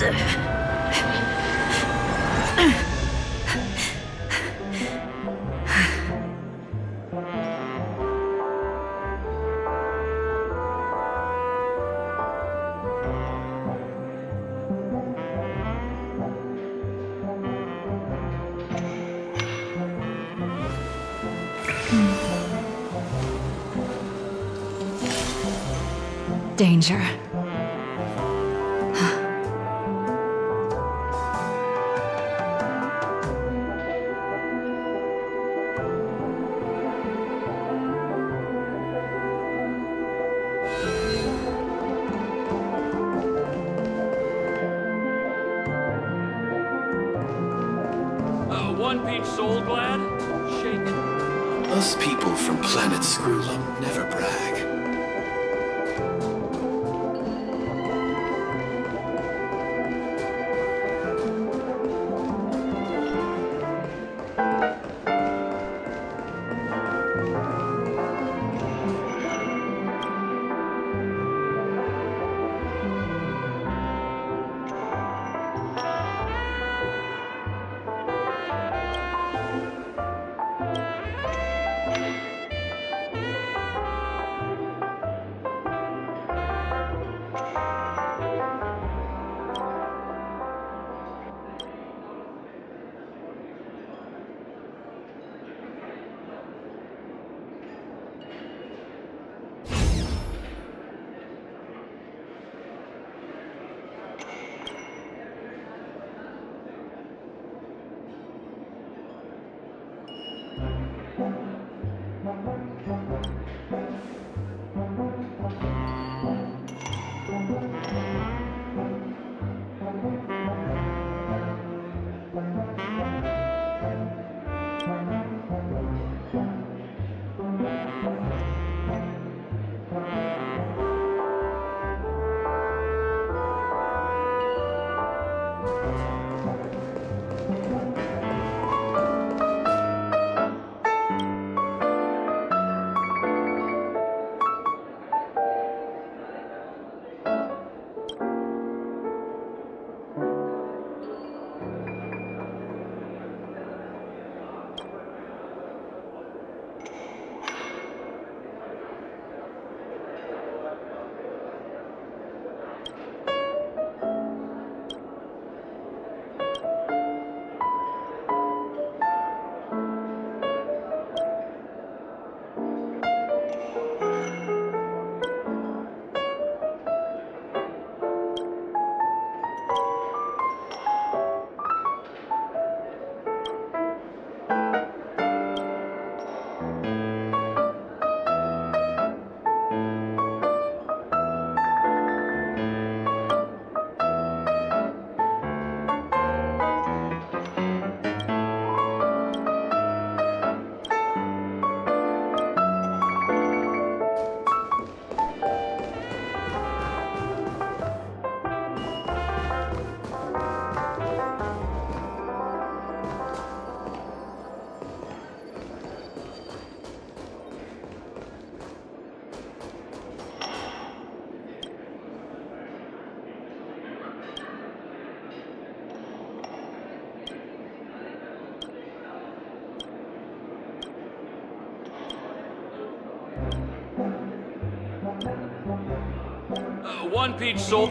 Danger. One-piece soul glad? Shaken. Us people from planet Screwlum never brag. One-piece soul.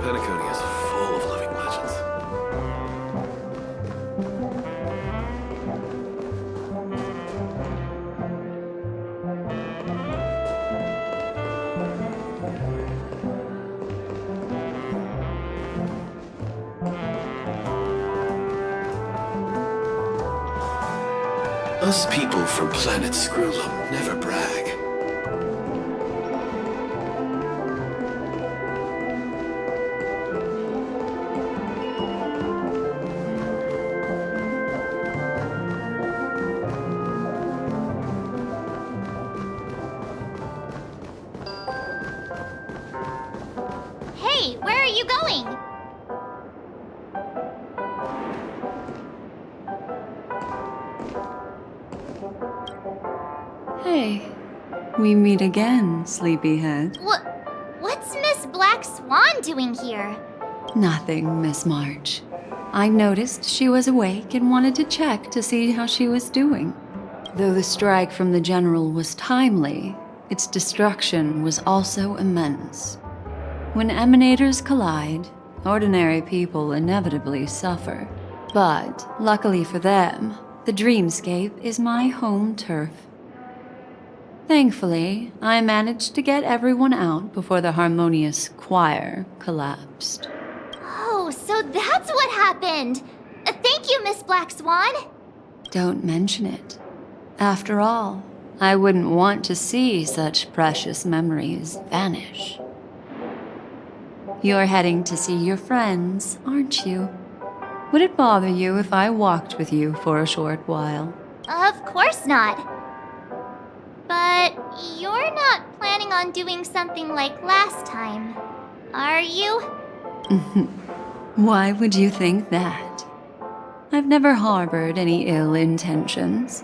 Penacony is full of living legends. Us people from planet Screwlum never brag. Hey, where are you going? Hey, we meet again, sleepyhead. What's Miss Black Swan doing here? Nothing, Miss March. I noticed she was awake and wanted to check to see how she was doing. Though the strike from the General was timely, its destruction was also immense. When emanators collide, ordinary people inevitably suffer. But, luckily for them, the dreamscape is my home turf. Thankfully, I managed to get everyone out before the harmonious choir collapsed. Oh, so that's what happened! Thank you, Miss Black Swan! Don't mention it. After all, I wouldn't want to see such precious memories vanish. You're heading to see your friends, aren't you? Would it bother you if I walked with you for a short while? Of course not. But you're not planning on doing something like last time, are you? Why would you think that? I've never harbored any ill intentions.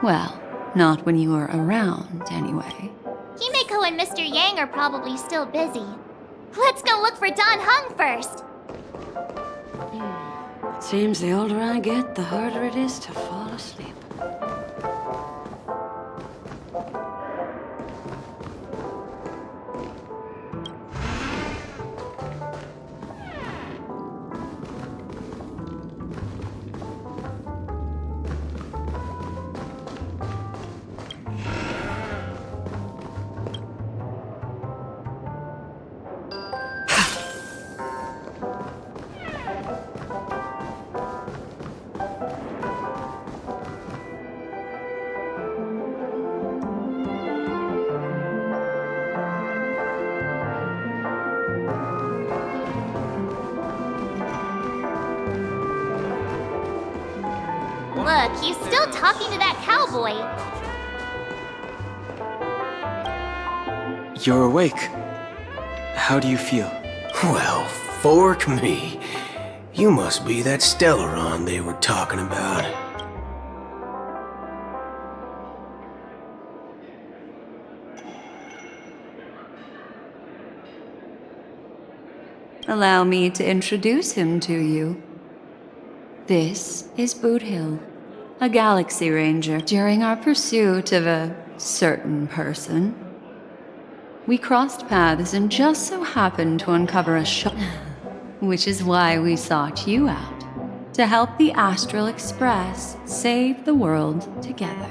Well, not when you were around, anyway. Himeko and Mr. Yang are probably still busy. Let's go look for Don Hung first! Seems the older I get, the harder it is to fall asleep. Look, he's still talking to that cowboy. You're awake. How do you feel? Well, fork me. You must be that Stellaron they were talking about. Allow me to introduce him to you. This is Boot Hill, a Galaxy Ranger. During our pursuit of a certain person, we crossed paths and just so happened to uncover a shop, which is why we sought you out, to help the Astral Express save the world together.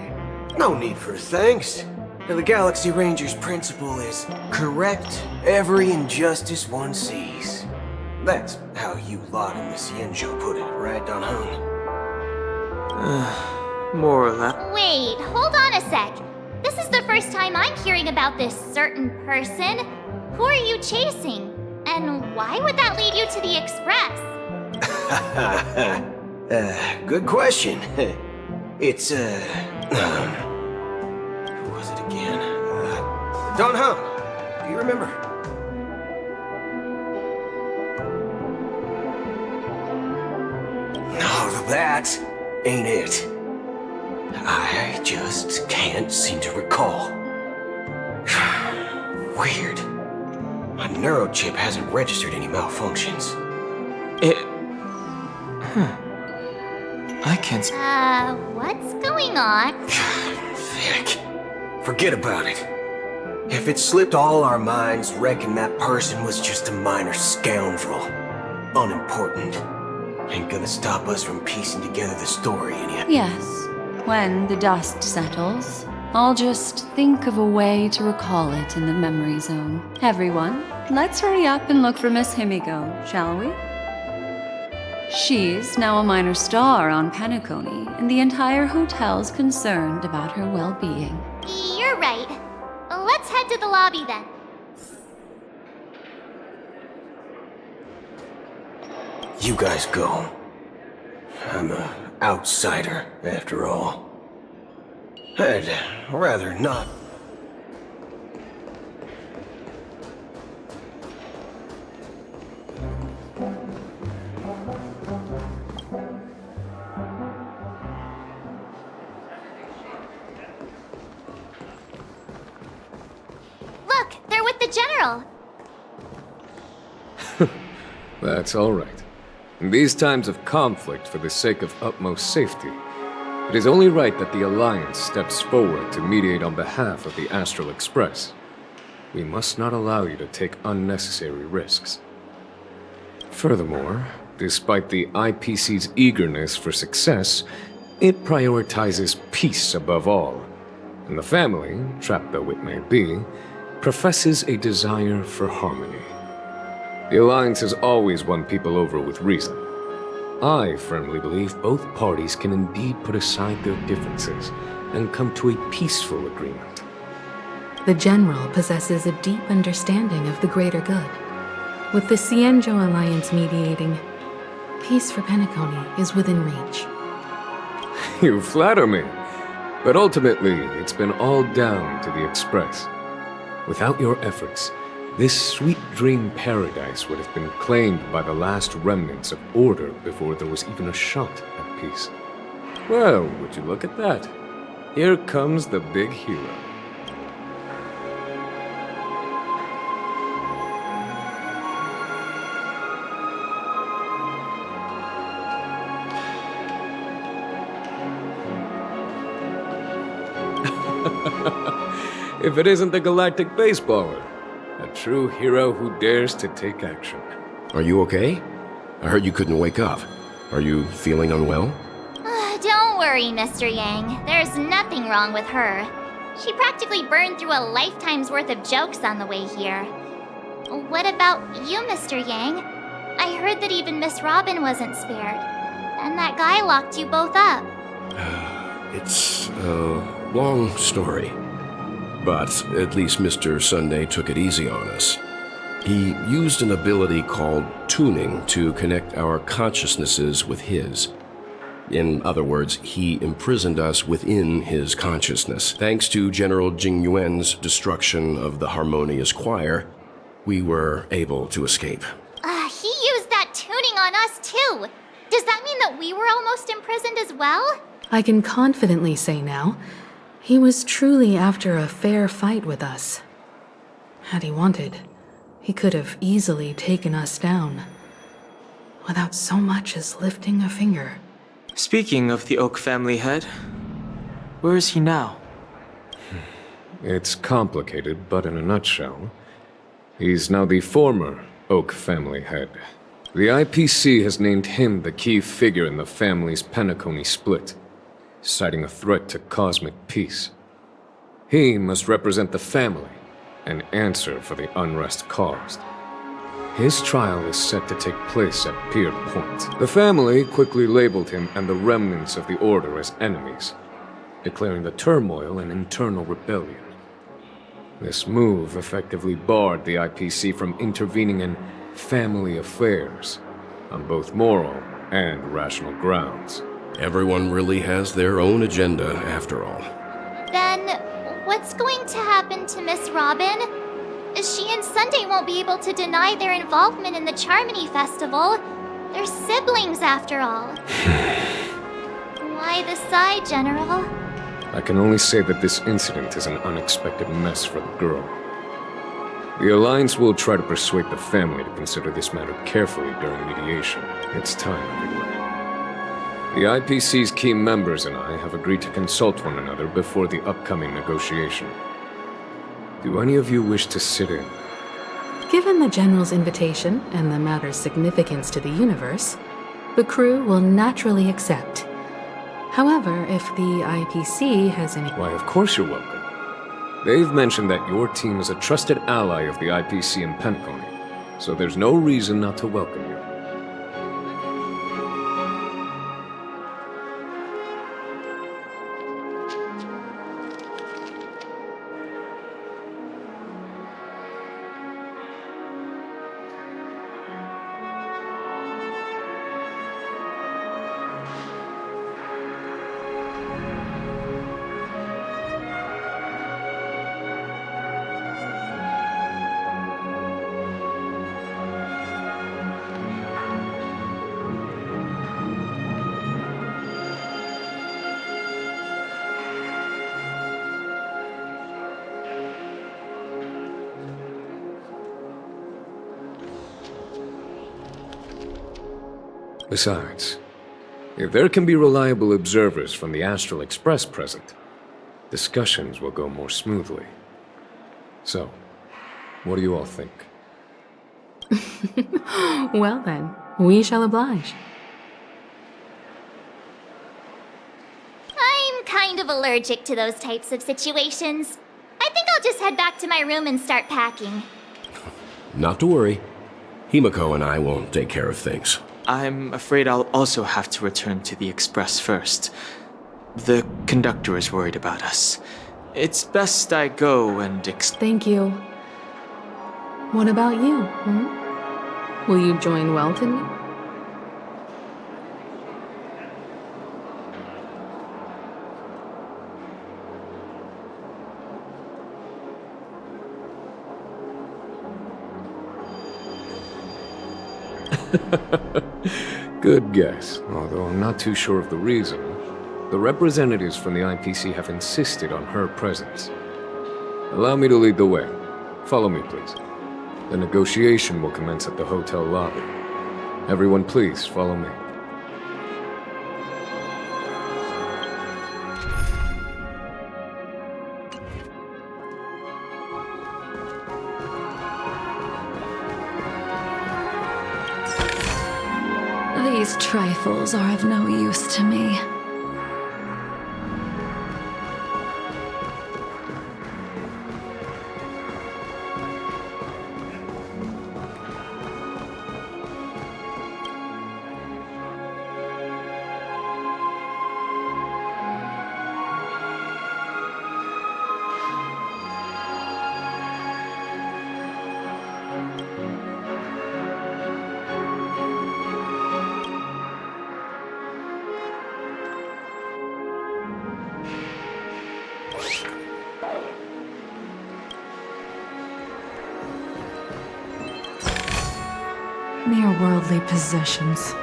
No need for thanks. The Galaxy Ranger's principle is correct every injustice one sees. That's how you lot in the Cienjo put it, right, Don Hung? More or less. Wait, hold on a sec. This is the first time I'm hearing about this certain person. Who are you chasing? And why would that lead you to the Express? Good question. It's, who was it again? Don Hung. Do you remember? No, that ain't it. I just can't seem to recall. Weird. My neurochip hasn't registered any malfunctions. I can't. What's going on? Heck. Forget about it. If it slipped all our minds, reckon that person was just a minor scoundrel. Unimportant. Ain't gonna stop us from piecing together the story anyhow. Yes, when the dust settles, I'll just think of a way to recall it in the memory zone. Everyone, let's hurry up and look for Miss Himiko, shall we? She's now a minor star on Penacony, and the entire hotel's concerned about her well-being. You're right. Let's head to the lobby then. You guys go. I'm an outsider, after all. I'd rather not. the General. That's all right. In these times of conflict for the sake of utmost safety, it is only right that the Alliance steps forward to mediate on behalf of the Astral Express. We must not allow you to take unnecessary risks. Furthermore, despite the IPC's eagerness for success, it prioritizes peace above all. And the family, trapped though it may be, professes a desire for harmony. The Alliance has always won people over with reason. I firmly believe both parties can indeed put aside their differences and come to a peaceful agreement. The General possesses a deep understanding of the greater good. With the Cienjo Alliance mediating, peace for Penacony is within reach. You flatter me. But ultimately, it's been all down to the Express. Without your efforts, this sweet dream paradise would have been claimed by the last remnants of order before there was even a shot at peace. Well, would you look at that? Here comes the big hero. If it isn't the galactic baseballer, a true hero who dares to take action. Are you okay? I heard you couldn't wake up. Are you feeling unwell? Don't worry, Mr. Yang. There's nothing wrong with her. She practically burned through a lifetime's worth of jokes on the way here. What about you, Mr. Yang? I heard that even Miss Robin wasn't spared. And that guy locked you both up. It's a long story. But at least Mr. Sunday took it easy on us. He used an ability called tuning to connect our consciousnesses with his. In other words, he imprisoned us within his consciousness. Thanks to General Jing Yuan's destruction of the Harmonious Choir, we were able to escape. He used that tuning on us too. Does that mean that we were almost imprisoned as well? I can confidently say now, he was truly after a fair fight with us. Had he wanted, he could have easily taken us down, without so much as lifting a finger. Speaking of the Oak family head, where is he now? It's complicated, but in a nutshell, he's now the former Oak family head. The IPC has named him the key figure in the family's Penacony split, citing a threat to cosmic peace. He must represent the family and answer for the unrest caused. His trial is set to take place at Pier Point. The family quickly labeled him and the remnants of the Order as enemies, declaring the turmoil an internal rebellion. This move effectively barred the IPC from intervening in family affairs on both moral and rational grounds. Everyone really has their own agenda, after all. Then, what's going to happen to Miss Robin? She and Sunday won't be able to deny their involvement in the Charmony Festival. They're siblings, after all. Why the sigh, General? I can only say that this incident is an unexpected mess for the girl. The Alliance will try to persuade the family to consider this matter carefully during mediation. It's time, everyone. The IPC's key members and I have agreed to consult one another before the upcoming negotiation. Do any of you wish to sit in? Given the General's invitation and the matter's significance to the universe, the crew will naturally accept. However, if the IPC has any... Why, of course you're welcome. They've mentioned that your team is a trusted ally of the IPC in Penacony, so there's no reason not to welcome you. Besides, if there can be reliable observers from the Astral Express present, discussions will go more smoothly. So, what do you all think? Well then, we shall oblige. I'm kind of allergic to those types of situations. I think I'll just head back to my room and start packing. Not to worry. Himiko and I will take care of things. I'm afraid I'll also have to return to the Express first. The conductor is worried about us. It's best I go and Thank you. What about you? Will you join Welt and me? Good guess, although I'm not too sure of the reason. The representatives from the IPC have insisted on her presence. Allow me to lead the way. Follow me, please. The negotiation will commence at the hotel lobby. Everyone, please follow me. These trifles are of no use to me. Mere worldly possessions.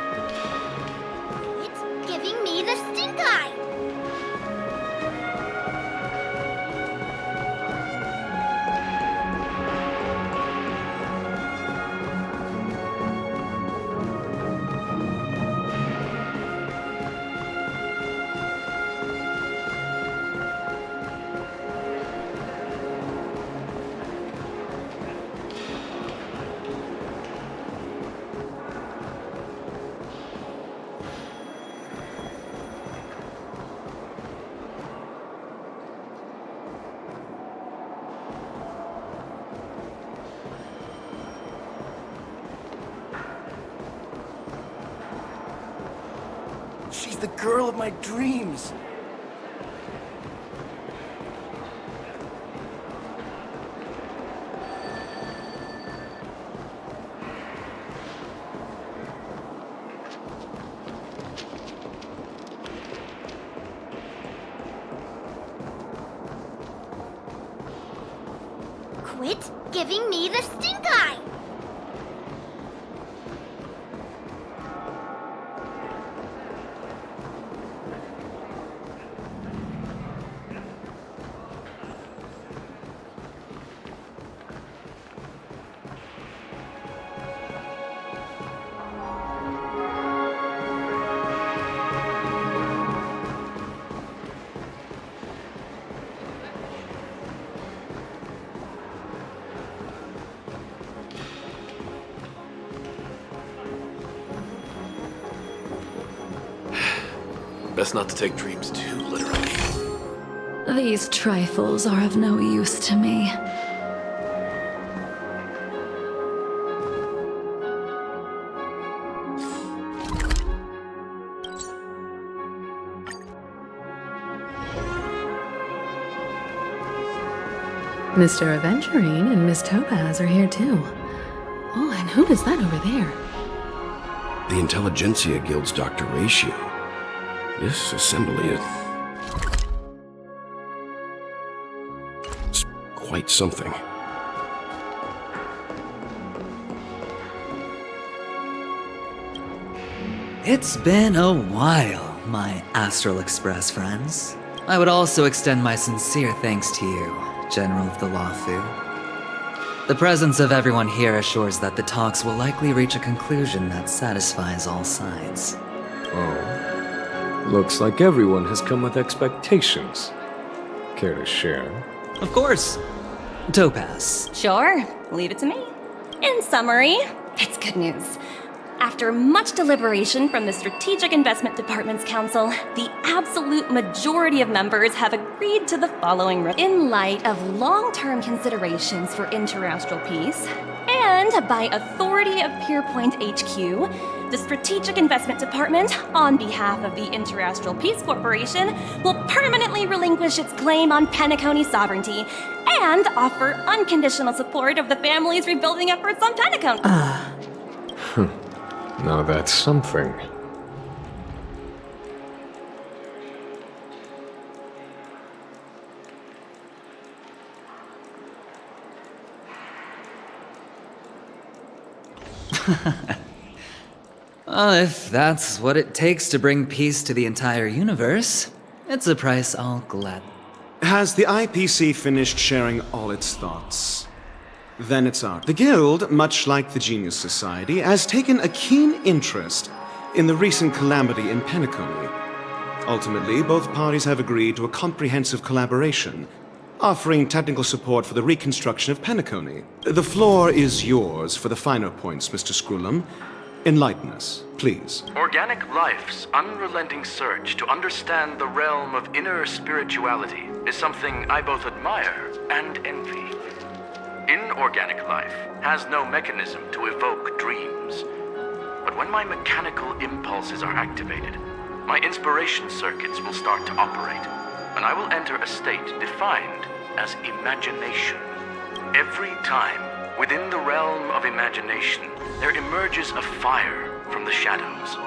It's giving me the stink eye. She's the girl of my dreams. Quit giving me the stink eye. Best not to take dreams too literally. These trifles are of no use to me. Mr. Aventurine and Miss Topaz are here too. Oh, and who is that over there? The Intelligentsia Guild's Dr. Ratio. This assembly is... it's quite something. It's been a while, my Astral Express friends. I would also extend my sincere thanks to you, General of the Lawfu. The presence of everyone here assures that the talks will likely reach a conclusion that satisfies all sides. Oh. Looks like everyone has come with expectations. Care to share? Of course. Topaz. Sure, leave it to me. In summary, it's good news. After much deliberation from the Strategic Investment Department's council, the absolute majority of members have agreed to the following. In light of long-term considerations for interastral peace, and by authority of Pierpoint HQ, the Strategic Investment Department, on behalf of the Interastral Peace Corporation, will permanently relinquish its claim on Penacony sovereignty and offer unconditional support of the family's rebuilding efforts on Penacony. Now that's something. Well, if that's what it takes to bring peace to the entire universe, it's a price I'll gladly. Has the IPC finished sharing all its thoughts? Then it's out. The Guild, much like the Genius Society, has taken a keen interest in the recent calamity in Penacony. Ultimately, both parties have agreed to a comprehensive collaboration, offering technical support for the reconstruction of Penacony. The floor is yours for the finer points, Mr. Screwlam. Enlighten us, please. Organic life's unrelenting search to understand the realm of inner spirituality is something I both admire and envy. Inorganic life has no mechanism to evoke dreams. But when my mechanical impulses are activated, my inspiration circuits will start to operate, and I will enter a state defined as imagination. Every time, within the realm of imagination, there emerges a fire from the shadows.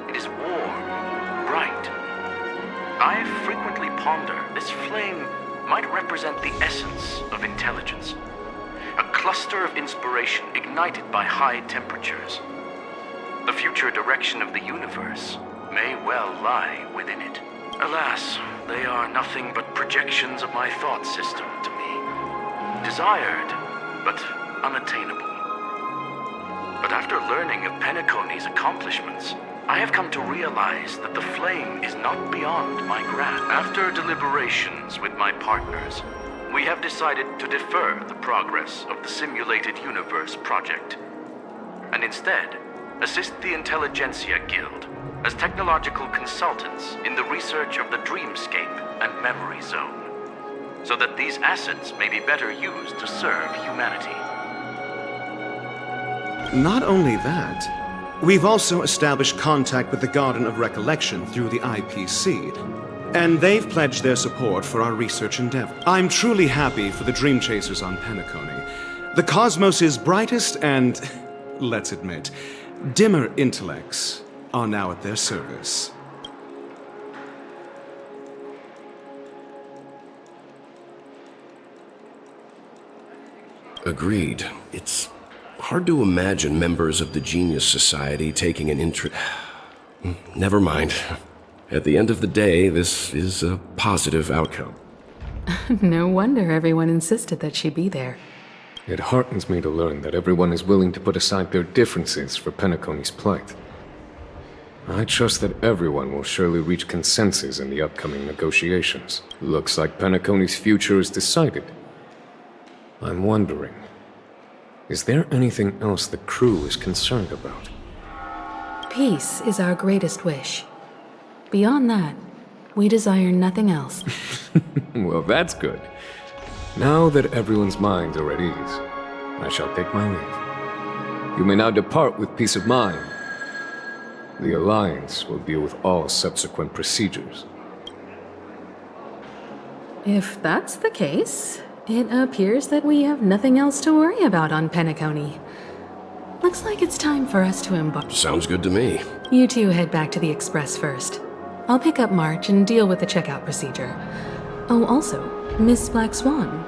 It is warm, bright. I frequently ponder this flame might represent the essence of intelligence. A cluster of inspiration ignited by high temperatures. The future direction of the universe may well lie within it. Alas, they are nothing but projections of my thought system to me. Desired, but unattainable. But after learning of Penacony's accomplishments, I have come to realize that the flame is not beyond my grasp. After deliberations with my partners, we have decided to defer the progress of the Simulated Universe project, and instead assist the Intelligentsia Guild as technological consultants in the research of the Dreamscape and Memory Zone, so that these assets may be better used to serve humanity. Not only that, we've also established contact with the Garden of Recollection through the IPC, and they've pledged their support for our research endeavor. I'm truly happy for the Dream Chasers on Penacony. The cosmos' brightest and, let's admit, dimmer intellects are now at their service. Agreed. It's hard to imagine members of the Genius Society taking an interest. Never mind. At the end of the day, this is a positive outcome. No wonder everyone insisted that she be there. It heartens me to learn that everyone is willing to put aside their differences for Penacony's plight. I trust that everyone will surely reach consensus in the upcoming negotiations. Looks like Penacony's future is decided. I'm wondering, is there anything else the crew is concerned about? Peace is our greatest wish. Beyond that, we desire nothing else. Well, that's good. Now that everyone's minds are at ease, I shall take my leave. You may now depart with peace of mind. The Alliance will deal with all subsequent procedures. If that's the case, it appears that we have nothing else to worry about on Penacony. Looks like it's time for us to embark. Sounds good to me. You two head back to the Express first. I'll pick up March and deal with the checkout procedure. Oh, also, Miss Black Swan,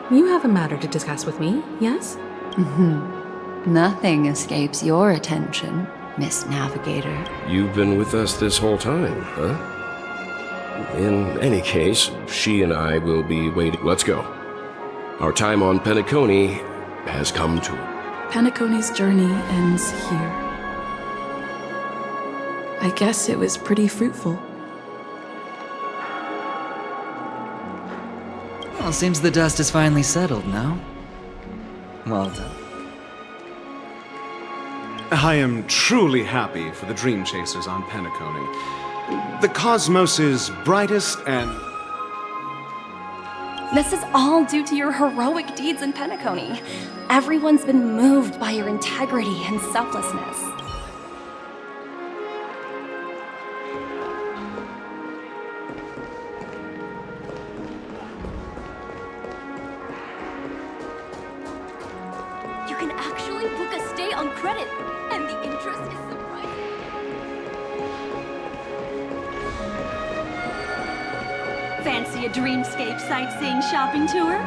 you have a matter to discuss with me, yes? Nothing escapes your attention, Miss Navigator. You've been with us this whole time, huh? In any case, she and I will be waiting. Let's go. Our time on Penacony has come to it. Penacony's journey ends here. I guess it was pretty fruitful. Well, seems the dust is finally settled now. Well done. I am truly happy for the Dream Chasers on Penacony. The cosmos' brightest and... This is all due to your heroic deeds in Penacony. Everyone's been moved by your integrity and selflessness. You can actually book a stay on credit, and the interest is surprising. Fancy a dreamscape sightseeing shopping tour?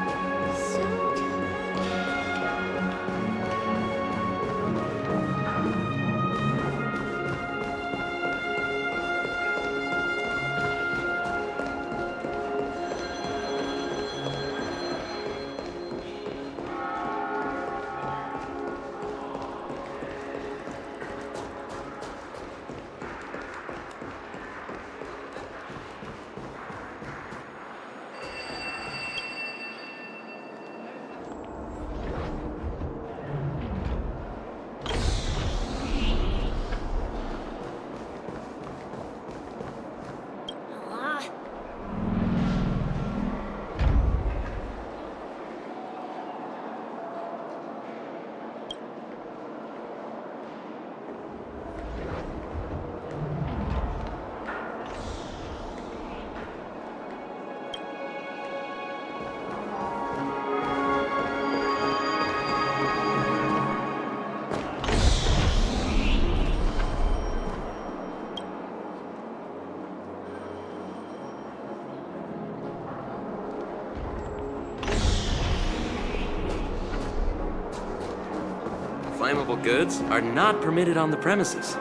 Flammable goods are not permitted on the premises.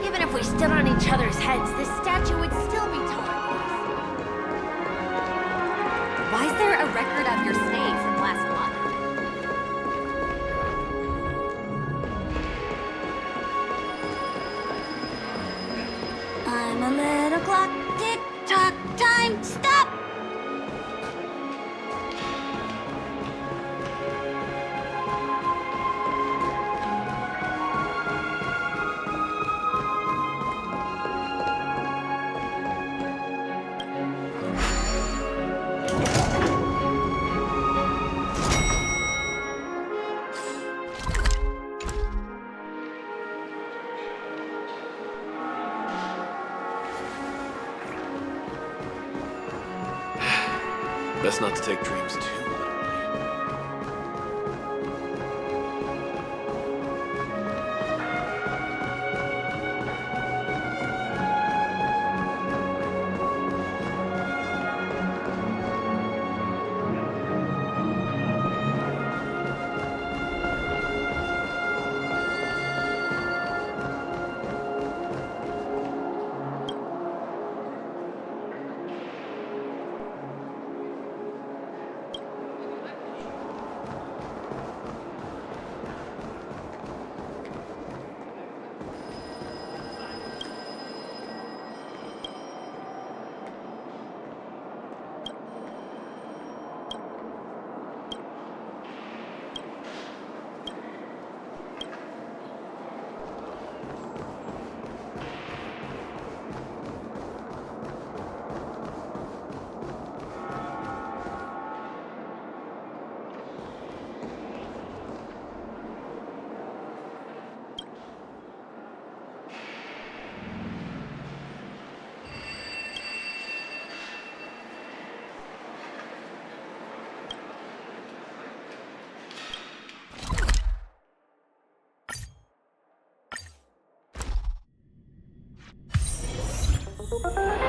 Even if we stood on each other's heads, this statue would still be taller than us. Why is there a record of your stay from last month? I'm a little clock, tick-tock, time, stop! Best not to take dreams too literally.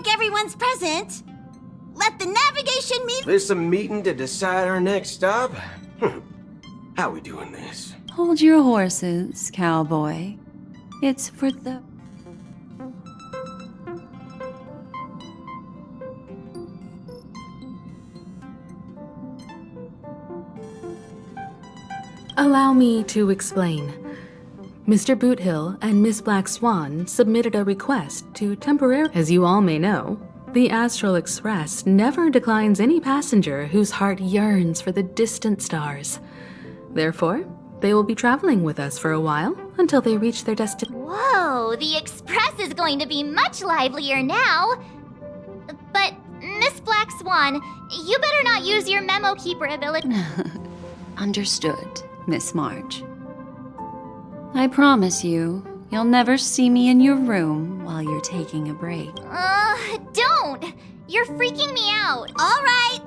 like everyone's present, let the navigation meet. This a meeting to decide our next stop? How we doing this? Hold your horses, cowboy. It's for the... Allow me to explain. Mr. Boothill and Miss Black Swan submitted a request to temporarily... As you all may know, the Astral Express never declines any passenger whose heart yearns for the distant stars. Therefore, they will be traveling with us for a while until they reach their destination. Whoa, the Express is going to be much livelier now. But, Miss Black Swan, you better not use your memo keeper ability. Understood, Miss March. I promise you, you'll never see me in your room while you're taking a break. Don't! You're freaking me out. All right.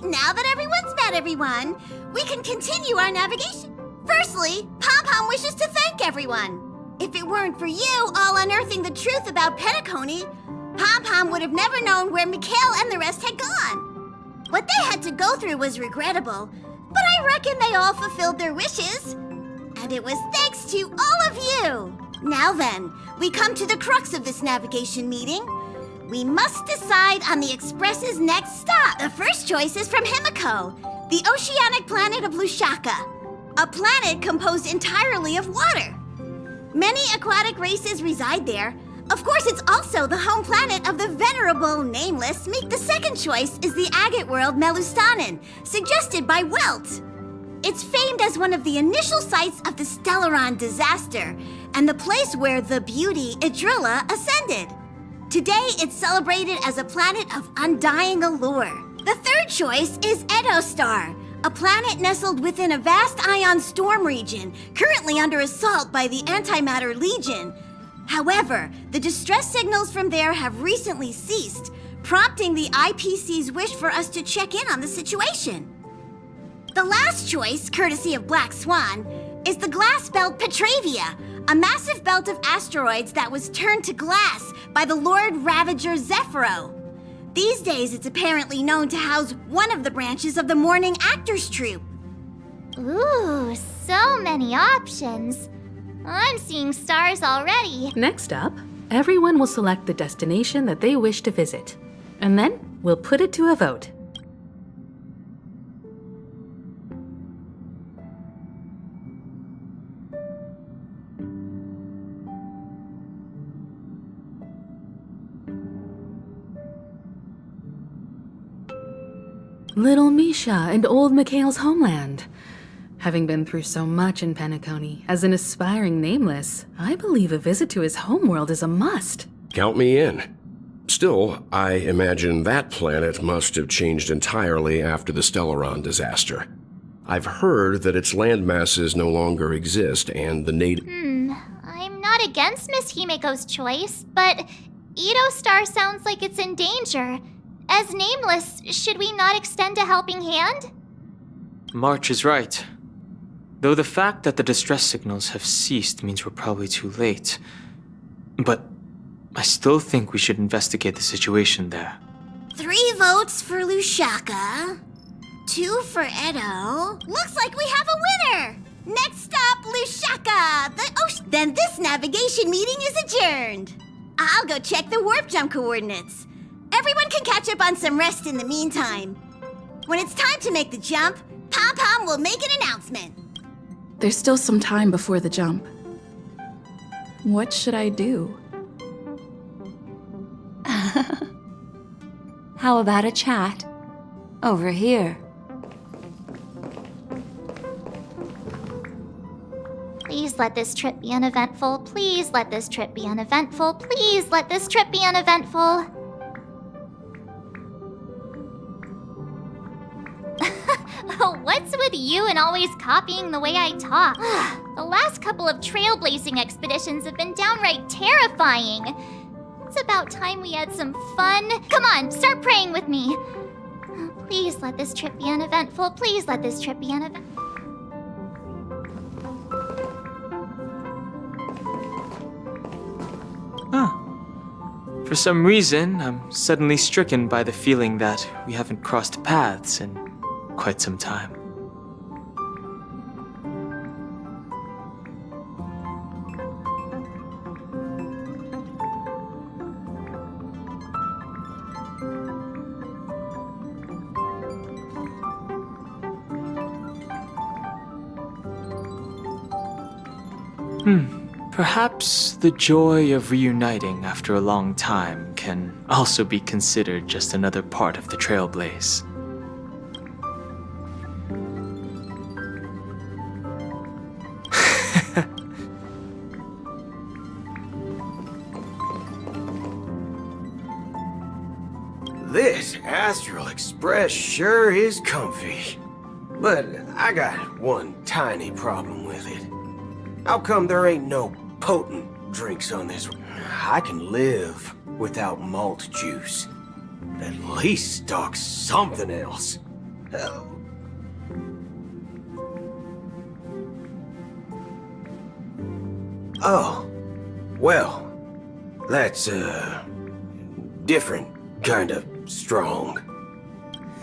Now that everyone's met everyone, we can continue our navigation. Firstly, Pom-Pom wishes to thank everyone. If it weren't for you all unearthing the truth about Penacony, Pom-Pom would have never known where Mikhail and the rest had gone. What they had to go through was regrettable, but I reckon they all fulfilled their wishes. And it was thanks to all of you. Now then, we come to the crux of this navigation meeting. We must decide on the Express's next stop. The first choice is from Himiko, the oceanic planet of Lushaka, a planet composed entirely of water. Many aquatic races reside there. Of course, it's also the home planet of the venerable Nameless. The second choice is the agate world Melustanen, suggested by Welt. It's famed as one of the initial sites of the Stellaron disaster, and the place where the beauty Idrilla ascended. Today, it's celebrated as a planet of undying allure. The third choice is Edo Star, a planet nestled within a vast ion storm region, currently under assault by the Antimatter Legion. However, the distress signals from there have recently ceased, prompting the IPC's wish for us to check in on the situation. The last choice, courtesy of Black Swan, is the glass belt Petravia, a massive belt of asteroids that was turned to glass by the Lord Ravager Zephyro. These days, it's apparently known to house one of the branches of the Morning Actors Troupe. Ooh, so many options. I'm seeing stars already. Next up, everyone will select the destination that they wish to visit. And then we'll put it to a vote. Little Misha and old Mikhail's homeland. Having been through so much in Penacony, as an aspiring Nameless, I believe a visit to his homeworld is a must. Count me in. Still, I imagine that planet must have changed entirely after the Stellaron disaster. I've heard that its landmasses no longer exist and the native... I'm not against Miss Himiko's choice, but Edo Star sounds like it's in danger. As Nameless, should we not extend a helping hand? March is right. Though the fact that the distress signals have ceased means we're probably too late. But I still think we should investigate the situation there. 3 votes for Lushaka, 2 for Edo. Looks like we have a winner! Next up, Lushaka, the ocean. Then this navigation meeting is adjourned. I'll go check the warp jump coordinates. Everyone can catch up on some rest in the meantime. When it's time to make the jump, Pom-Pom will make an announcement. There's still some time before the jump. What should I do? How about a chat? Over here. Please let this trip be uneventful. Please let this trip be uneventful. Please let this trip be uneventful. What's with you and always copying the way I talk? The last couple of trailblazing expeditions have been downright terrifying. It's about time we had some fun. Come on, start praying with me. Please let this trip be uneventful. Please let this trip be uneventful. For some reason, I'm suddenly stricken by the feeling that we haven't crossed paths in quite some time. Perhaps the joy of reuniting after a long time can also be considered just another part of the Trailblaze. This Astral Express sure is comfy. But I got one tiny problem with it. How come there ain't no potent drinks on this? I can live without malt juice. At least stock something else. Oh, well, that's different kind of strong.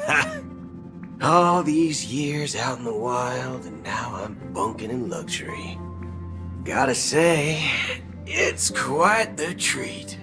Ha! All these years out in the wild, and now I'm bunking in luxury. Gotta say, it's quite the treat.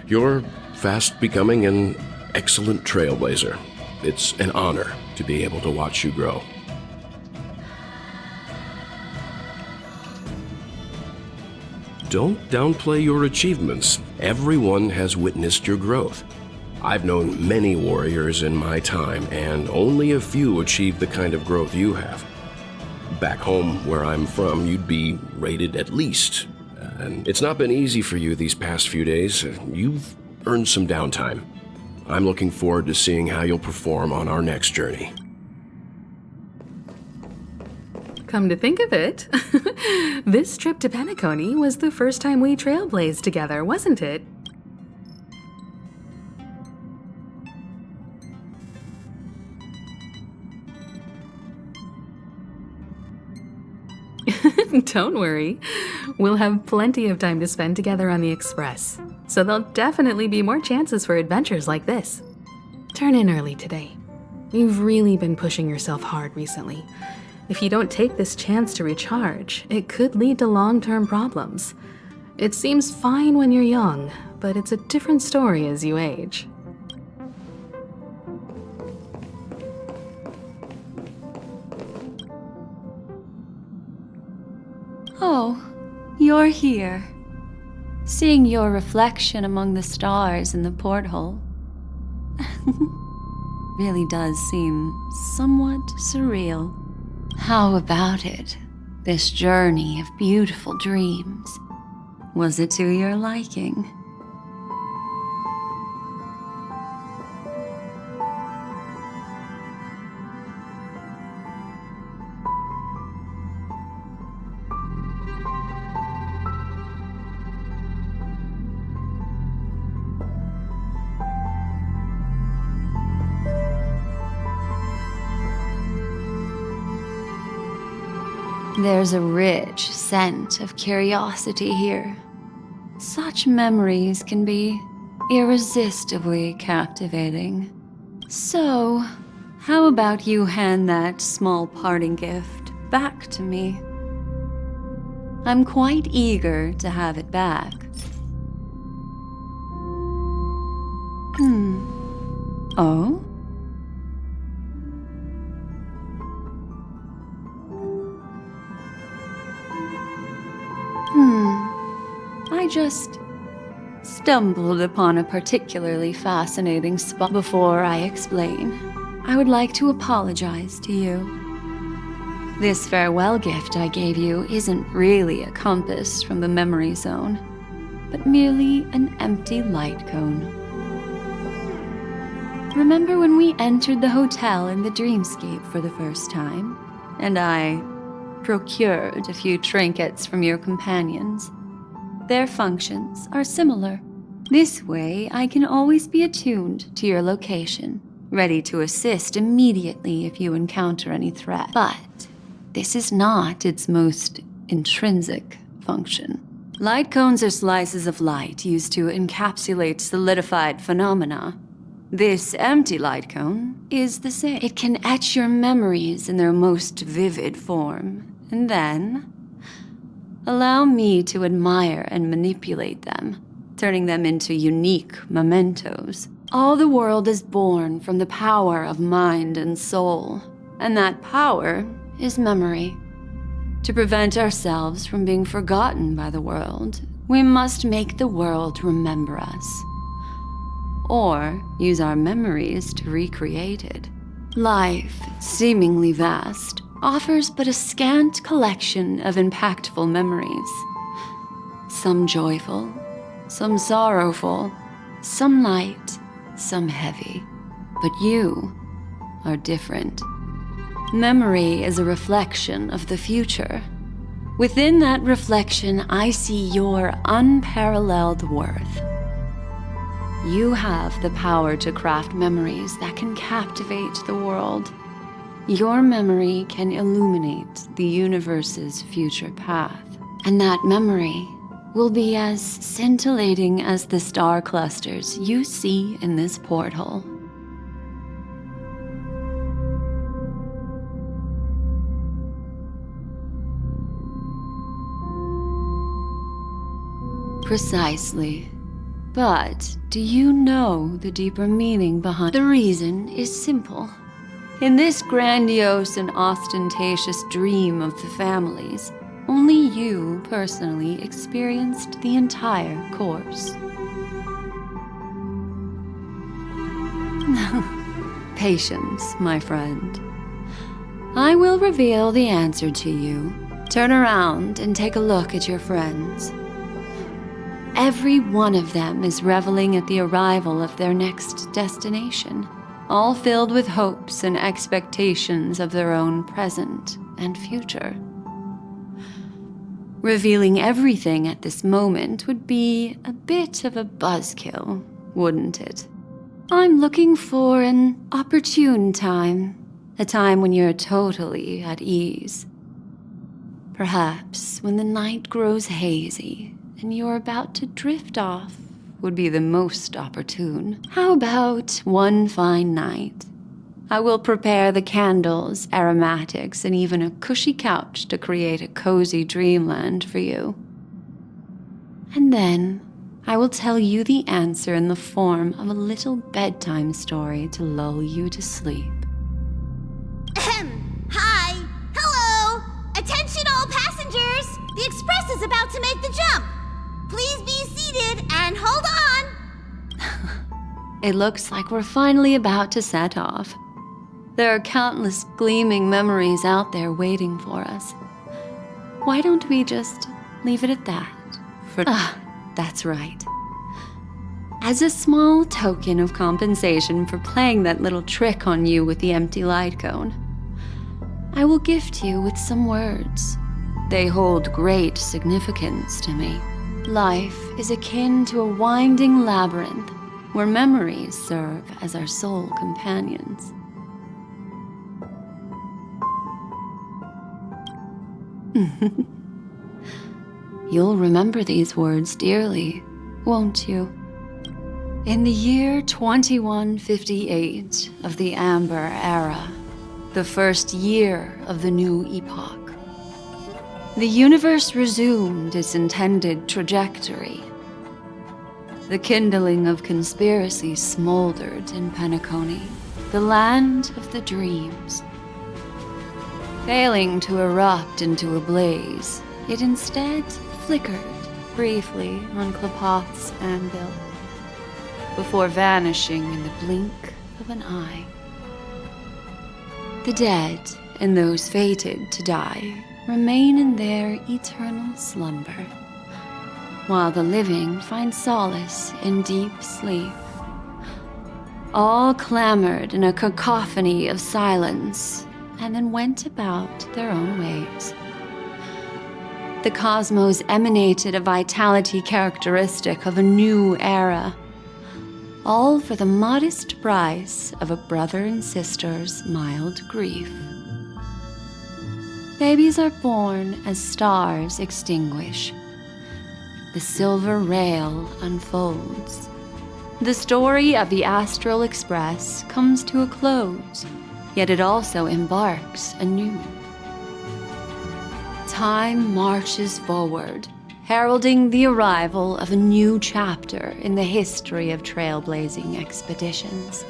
You're fast becoming an excellent trailblazer. It's an honor to be able to watch you grow. Don't downplay your achievements. Everyone has witnessed your growth. I've known many warriors in my time, and only a few achieved the kind of growth you have. Back home, where I'm from, you'd be rated at least. And it's not been easy for you these past few days. You've earned some downtime. I'm looking forward to seeing how you'll perform on our next journey. Come to think of it, this trip to Penacony was the first time we trailblazed together, wasn't it? Don't worry. We'll have plenty of time to spend together on the Express, so there'll definitely be more chances for adventures like this. Turn in early today. You've really been pushing yourself hard recently. If you don't take this chance to recharge, it could lead to long-term problems. It seems fine when you're young, but it's a different story as you age. Oh, you're here. Seeing your reflection among the stars in the porthole really does seem somewhat surreal. How about it? This journey of beautiful dreams. Was it to your liking? There's a rich scent of curiosity here. Such memories can be irresistibly captivating. So, how about you hand that small parting gift back to me? I'm quite eager to have it back. Oh? I just stumbled upon a particularly fascinating spot. Before I explain, I would like to apologize to you. This farewell gift I gave you isn't really a compass from the memory zone, but merely an empty light cone. remember when we entered the hotel in the dreamscape for the first time, and I procured a few trinkets from your companions? Their functions are similar. This way, I can always be attuned to your location, ready to assist immediately if you encounter any threat. But this is not its most intrinsic function. Light cones are slices of light used to encapsulate solidified phenomena. This empty light cone is the same. It can etch your memories in their most vivid form, and then allow me to admire and manipulate them, turning them into unique mementos. All the world is born from the power of mind and soul, and that power is memory. To prevent ourselves from being forgotten by the world, we must make the world remember us, or use our memories to recreate it. Life, seemingly vast, offers but a scant collection of impactful memories. Some joyful, some sorrowful, some light, some heavy. But you are different. Memory is a reflection of the future. Within that reflection, I see your unparalleled worth. You have the power to craft memories that can captivate the world. Your memory can illuminate the universe's future path, and that memory will be as scintillating as the star clusters you see in this porthole. Precisely. But do you know the deeper meaning behind? The reason is simple. In this grandiose and ostentatious dream of the families, only you personally experienced the entire course. Patience, my friend. I will reveal the answer to you. Turn around and take a look at your friends. Every one of them is reveling at the arrival of their next destination, all filled with hopes and expectations of their own present and future. Revealing everything at this moment would be a bit of a buzzkill, wouldn't it? I'm looking for an opportune time, a time when you're totally at ease. Perhaps when the night grows hazy and you're about to drift off would be the most opportune. How about one fine night? I will prepare the candles, aromatics, and even a cushy couch to create a cozy dreamland for you. And then I will tell you the answer in the form of a little bedtime story to lull you to sleep. Hi! Hello! Attention all passengers! The express is about to make the jump! Please be seated and hold on! It looks like we're finally about to set off. There are countless gleaming memories out there waiting for us. Why don't we just leave it at that? That's right. As a small token of compensation for playing that little trick on you with the empty light cone, I will gift you with some words. They hold great significance to me. Life is akin to a winding labyrinth where memories serve as our sole companions. You'll remember these words dearly, won't you? In the year 2158 of the Amber Era, the first year of the new epoch, the universe resumed its intended trajectory. The kindling of conspiracy smoldered in Penacony, the land of the dreams. Failing to erupt into a blaze, it instead flickered briefly on Klapoth's anvil, before vanishing in the blink of an eye. The dead and those fated to die remain in their eternal slumber, while the living find solace in deep sleep. All clamored in a cacophony of silence, and then went about their own ways. The cosmos emanated a vitality characteristic of a new era, all for the modest price of a brother and sister's mild grief. Babies are born as stars extinguish. The silver rail unfolds. The story of the Astral Express comes to a close, yet it also embarks anew. Time marches forward, heralding the arrival of a new chapter in the history of trailblazing expeditions.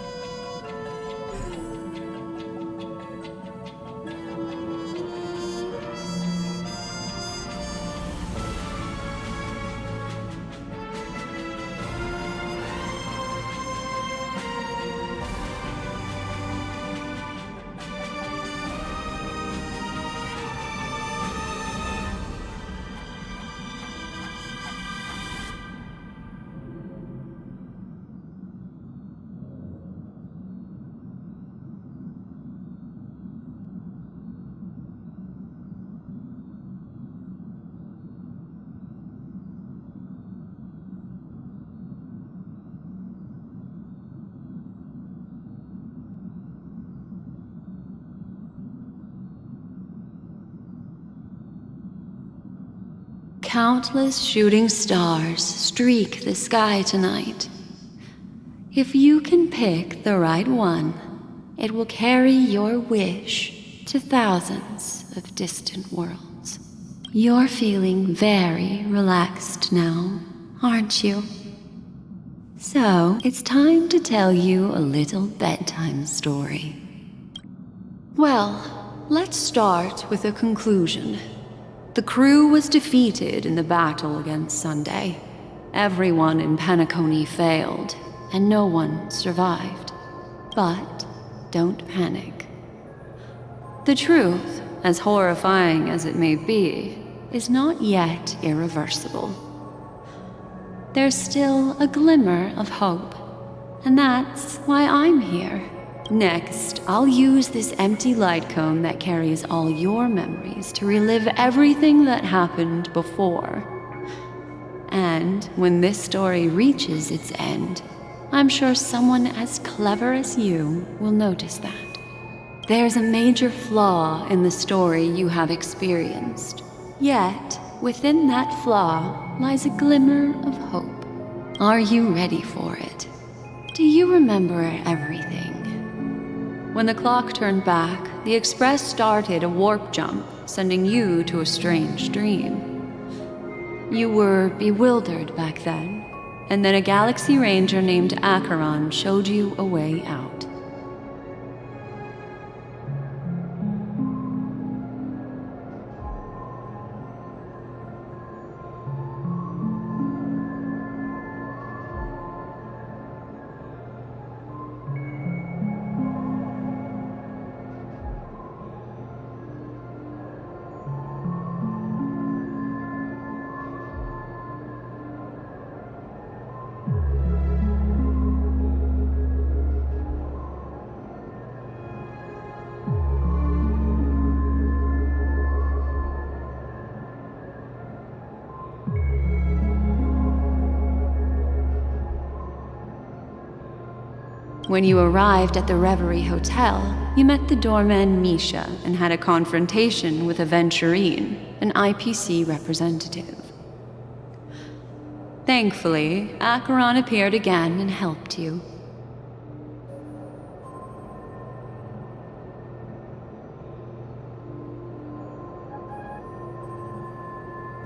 Countless shooting stars streak the sky tonight. If you can pick the right one, it will carry your wish to thousands of distant worlds. You're feeling very relaxed now, aren't you? So, it's time to tell you a little bedtime story. Well, let's start with a conclusion. The crew was defeated in the battle against Sunday. Everyone in Penacony failed, and no one survived. But don't panic. The truth, as horrifying as it may be, is not yet irreversible. There's still a glimmer of hope, and that's why I'm here. Next, I'll use this empty light cone that carries all your memories to relive everything that happened before. And when this story reaches its end, I'm sure someone as clever as you will notice that. There's a major flaw in the story you have experienced. Yet, within that flaw lies a glimmer of hope. Are you ready for it? Do you remember everything? When the clock turned back, the Express started a warp jump, sending you to a strange dream. You were bewildered back then, and then a Galaxy Ranger named Acheron showed you a way out. When you arrived at the Reverie Hotel, you met the doorman Misha and had a confrontation with Aventurine, an IPC representative. Thankfully, Acheron appeared again and helped you.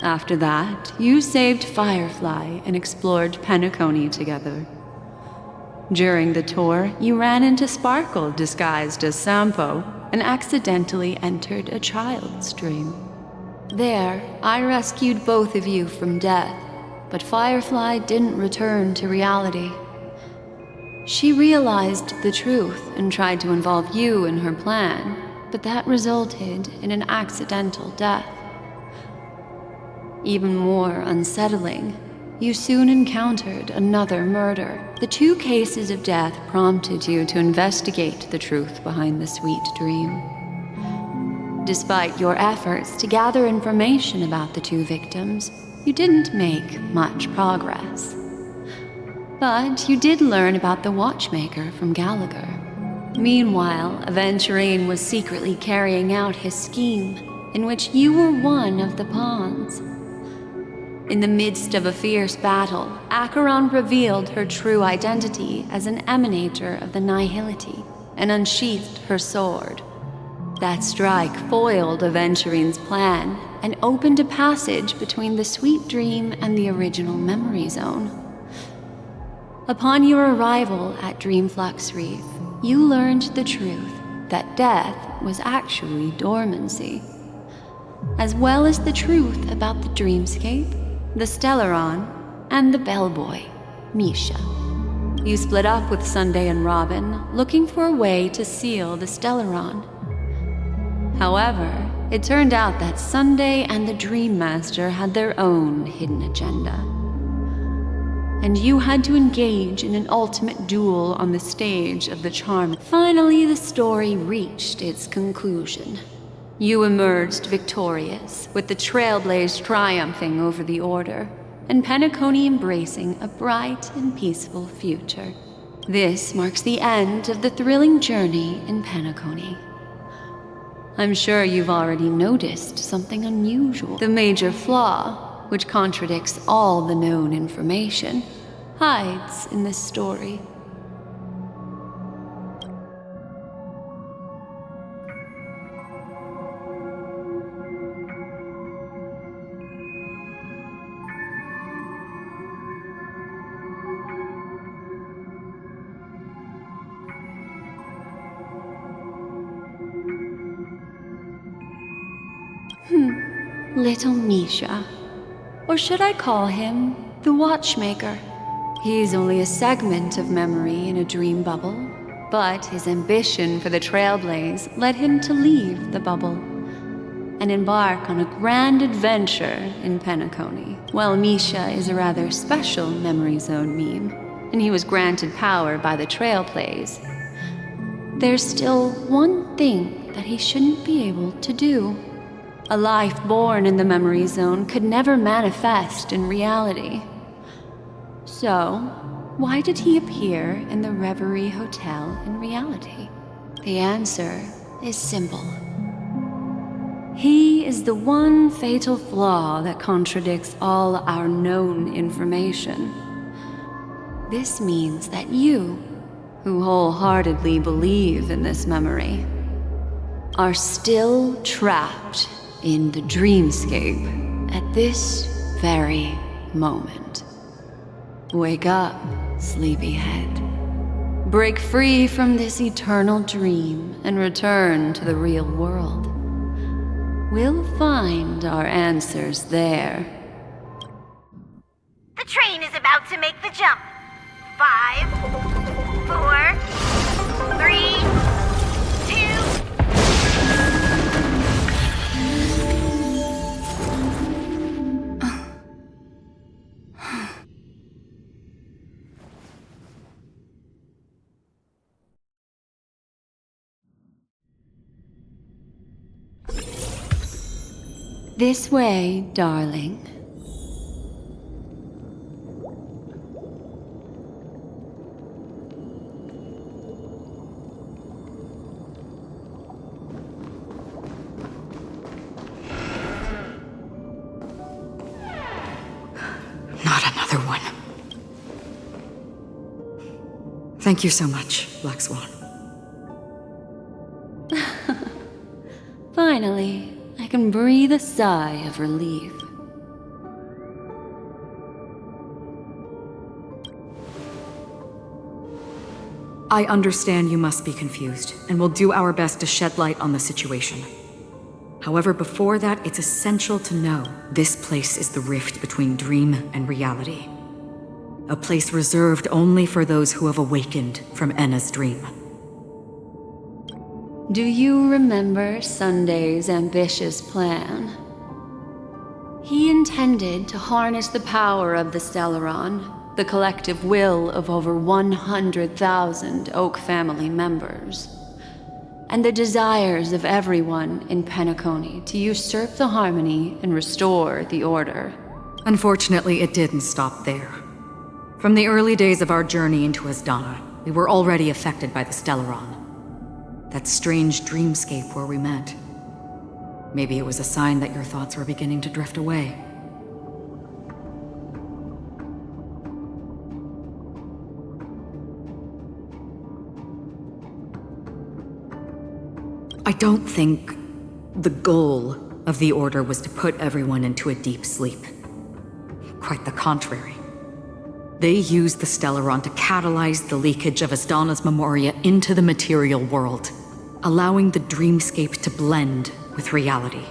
After that, you saved Firefly and explored Penacony together. During the tour, you ran into Sparkle disguised as Sampo and accidentally entered a child's dream. There, I rescued both of you from death, but Firefly didn't return to reality. She realized the truth and tried to involve you in her plan, but that resulted in an accidental death. Even more unsettling, you soon encountered another murder. The 2 cases of death prompted you to investigate the truth behind the sweet dream. Despite your efforts to gather information about the 2 victims, you didn't make much progress. But you did learn about the watchmaker from Gallagher. Meanwhile, Aventurine was secretly carrying out his scheme, in which you were one of the pawns. In the midst of a fierce battle, Acheron revealed her true identity as an emanator of the Nihility and unsheathed her sword. That strike foiled Aventurine's plan and opened a passage between the sweet dream and the original memory zone. Upon your arrival at Dreamflux Reef, you learned the truth that death was actually dormancy, as well as the truth about the dreamscape, the Stellaron, and the bellboy, Misha. You split up with Sunday and Robin, looking for a way to seal the Stellaron. However, it turned out that Sunday and the Dream Master had their own hidden agenda. And you had to engage in an ultimate duel on the stage of the Charm. Finally, the story reached its conclusion. You emerged victorious, with the Trailblaze triumphing over the Order, and Penacony embracing a bright and peaceful future. This marks the end of the thrilling journey in Penacony. I'm sure you've already noticed something unusual. The major flaw, which contradicts all the known information, hides in this story. Little Misha. Or should I call him the Watchmaker? He's only a segment of memory in a dream bubble, but his ambition for the Trailblaze led him to leave the bubble and embark on a grand adventure in Penacony. While Misha is a rather special memory zone meme, and he was granted power by the Trailblaze, there's still one thing that he shouldn't be able to do. A life born in the memory zone could never manifest in reality. So, why did he appear in the Reverie Hotel in reality? The answer is simple. He is the one fatal flaw that contradicts all our known information. This means that you, who wholeheartedly believe in this memory, are still trapped in the dreamscape at this very moment. Wake up, sleepyhead. Break free from this eternal dream and return to the real world. We'll find our answers there. The train is about to make the jump. 5, 4, 3, 2... This way, darling. Not another one. Thank you so much, Black Swan. Finally, I can breathe a sigh of relief. I understand you must be confused, and we'll do our best to shed light on the situation. However, before that, it's essential to know this place is the rift between dream and reality. A place reserved only for those who have awakened from Enna's dream. Do you remember Sunday's ambitious plan? He intended to harness the power of the Stellaron, the collective will of over 100,000 Oak family members, and the desires of everyone in Penacony to usurp the harmony and restore the order. Unfortunately, it didn't stop there. From the early days of our journey into Asdana, we were already affected by the Stellaron. That strange dreamscape where we met. Maybe it was a sign that your thoughts were beginning to drift away. I don't think the goal of the Order was to put everyone into a deep sleep. Quite the contrary. They used the Stellaron to catalyze the leakage of Asdana's memoria into the material world, allowing the dreamscape to blend with reality.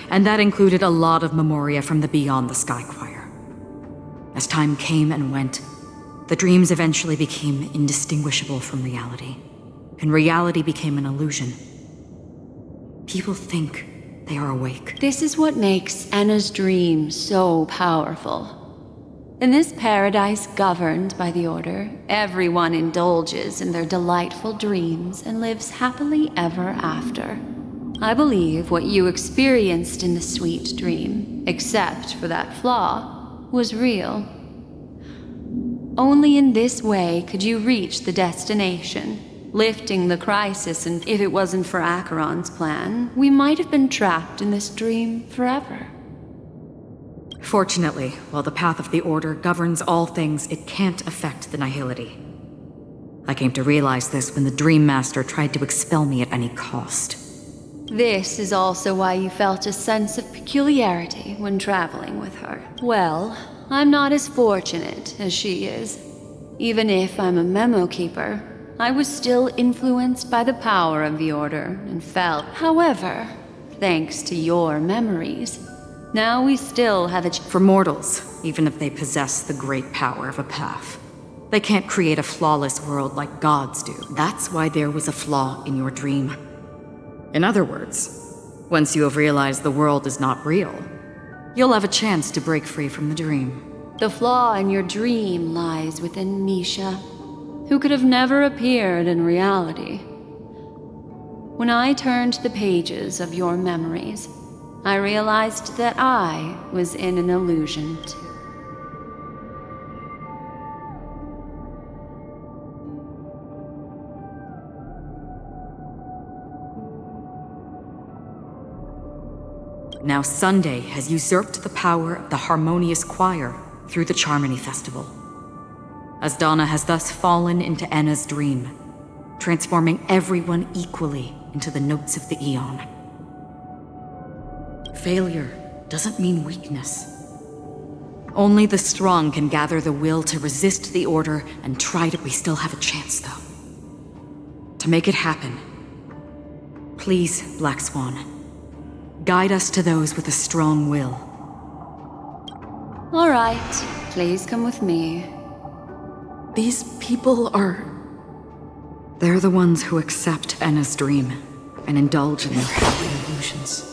And that included a lot of memoria from the Beyond the Sky Choir. As time came and went, the dreams eventually became indistinguishable from reality, and reality became an illusion. People think they are awake. This is what makes Anna's dream so powerful. In this paradise governed by the Order, everyone indulges in their delightful dreams and lives happily ever after. I believe what you experienced in the sweet dream, except for that flaw, was real. Only in this way could you reach the destination, lifting the crisis, and if it wasn't for Acheron's plan, we might have been trapped in this dream forever. Fortunately, while the path of the Order governs all things, it can't affect the Nihility. I came to realize this when the Dream Master tried to expel me at any cost. This is also why you felt a sense of peculiarity when traveling with her. Well, I'm not as fortunate as she is. Even if I'm a memo keeper, I was still influenced by the power of the Order and felt, however, thanks to your memories, now we still have a For mortals, even if they possess the great power of a path, they can't create a flawless world like gods do. That's why there was a flaw in your dream. In other words, once you have realized the world is not real, you'll have a chance to break free from the dream. The flaw in your dream lies within Misha, who could have never appeared in reality. When I turned the pages of your memories, I realized that I was in an illusion too. Now Sunday has usurped the power of the Harmonious Choir through the Charmony Festival. Asdana has thus fallen into Anna's dream, transforming everyone equally into the notes of the Aeon. Failure doesn't mean weakness. Only the strong can gather the will to resist the Order and try to... We still have a chance, though. To make it happen, please, Black Swan, guide us to those with a strong will. All right, please come with me. These people are... They're the ones who accept Anna's dream and indulge in their happy illusions.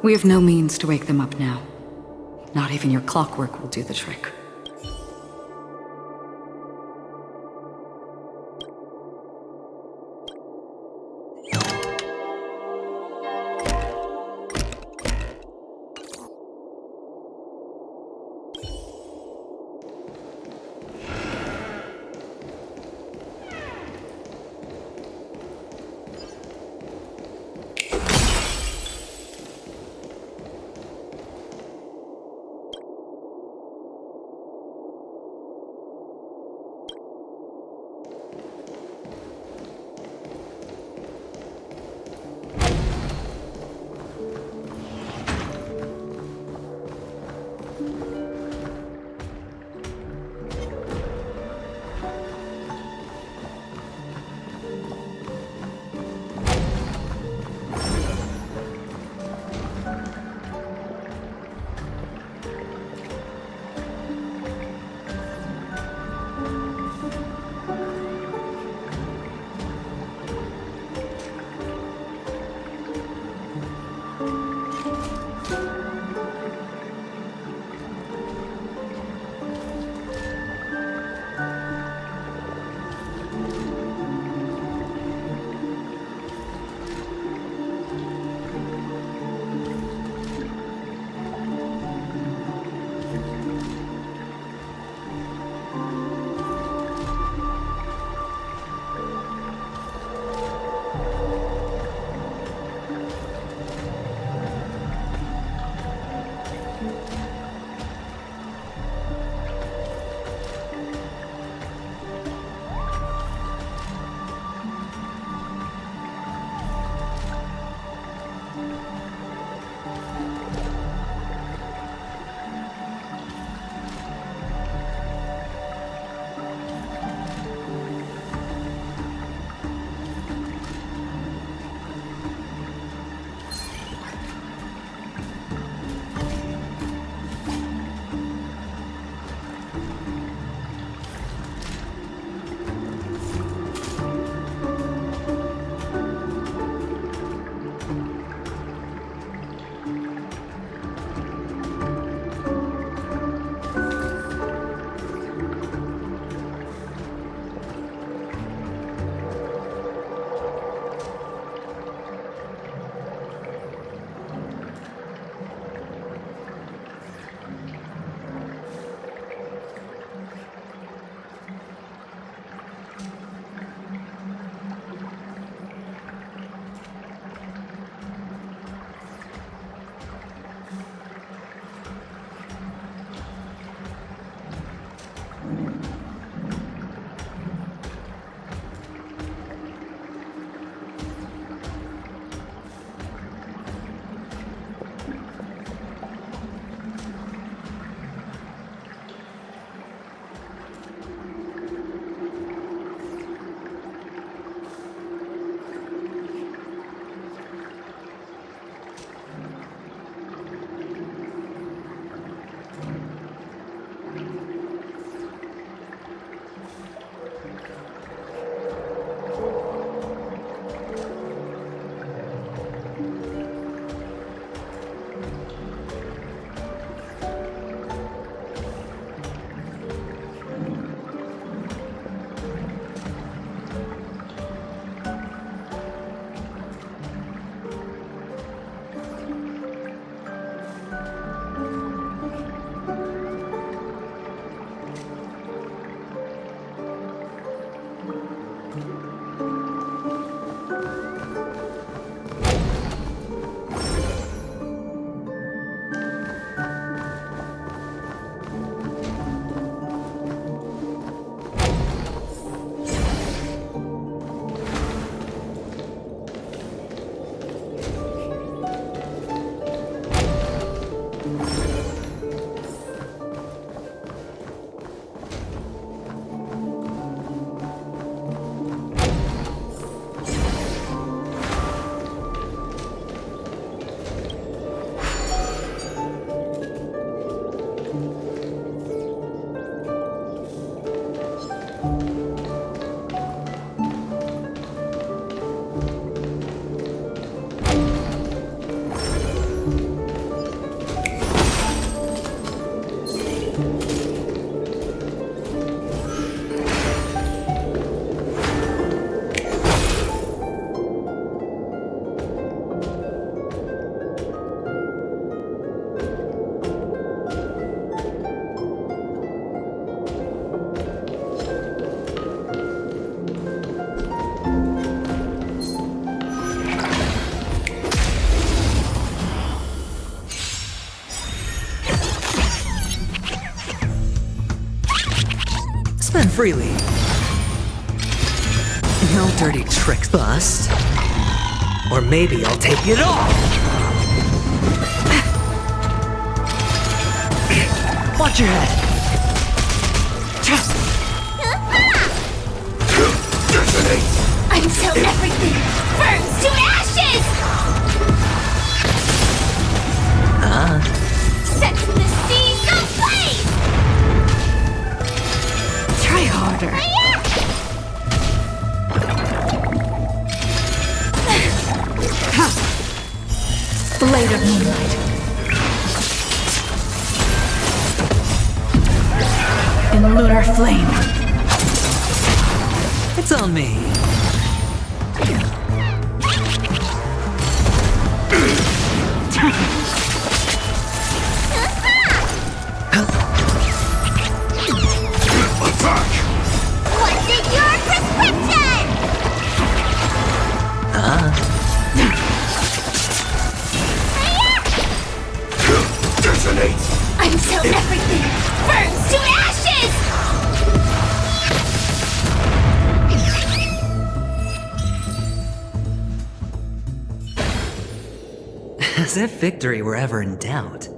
We have no means to wake them up now. Not even your clockwork will do the trick. freely. No dirty tricks, bust. Or maybe I'll take it all! Watch your head! Until everything burns to ashes! Set the seas ablaze! Try harder. Blade of moonlight. In lunar flame. It's on me. What's in your prescription? Detonate! Until everything burns to ashes! As if victory were ever in doubt.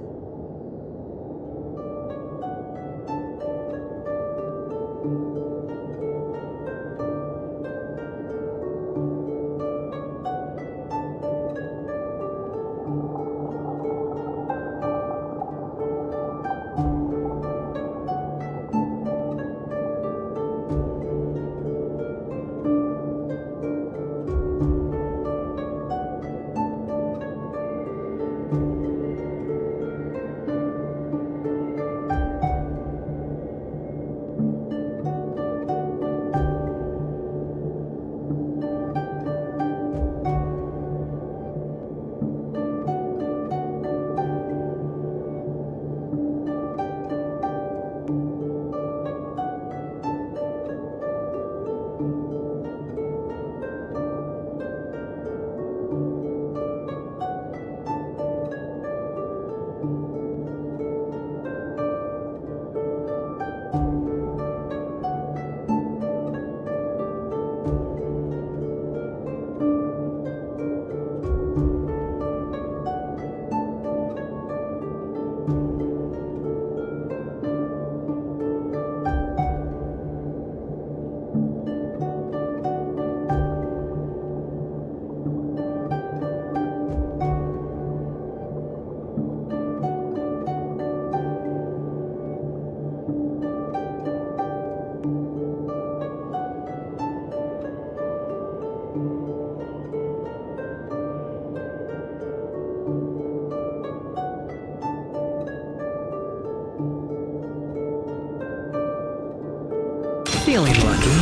Feeling lucky.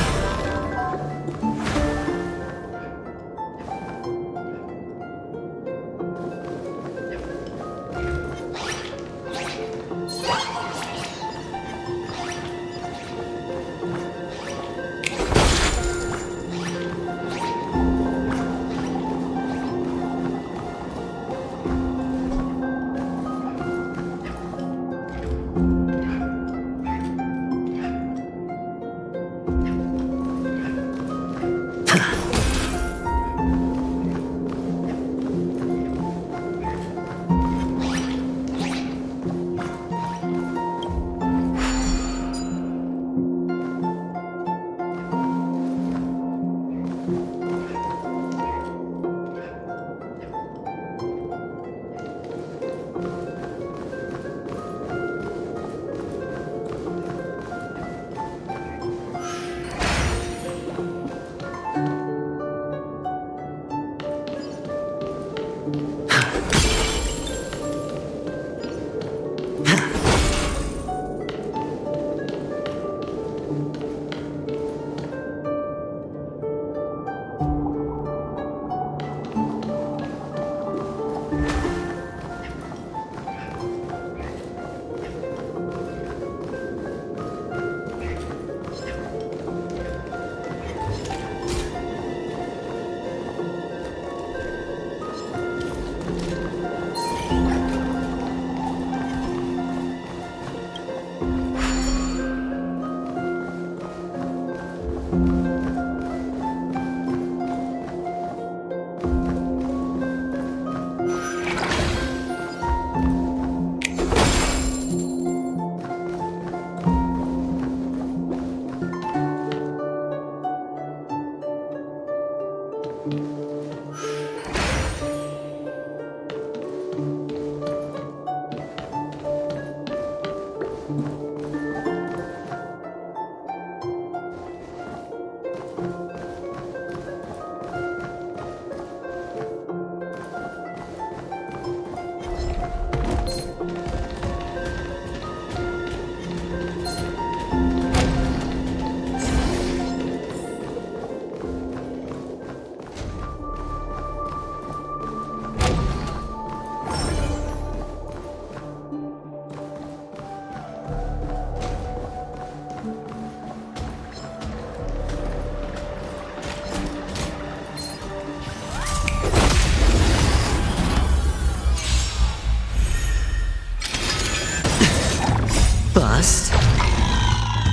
Bust.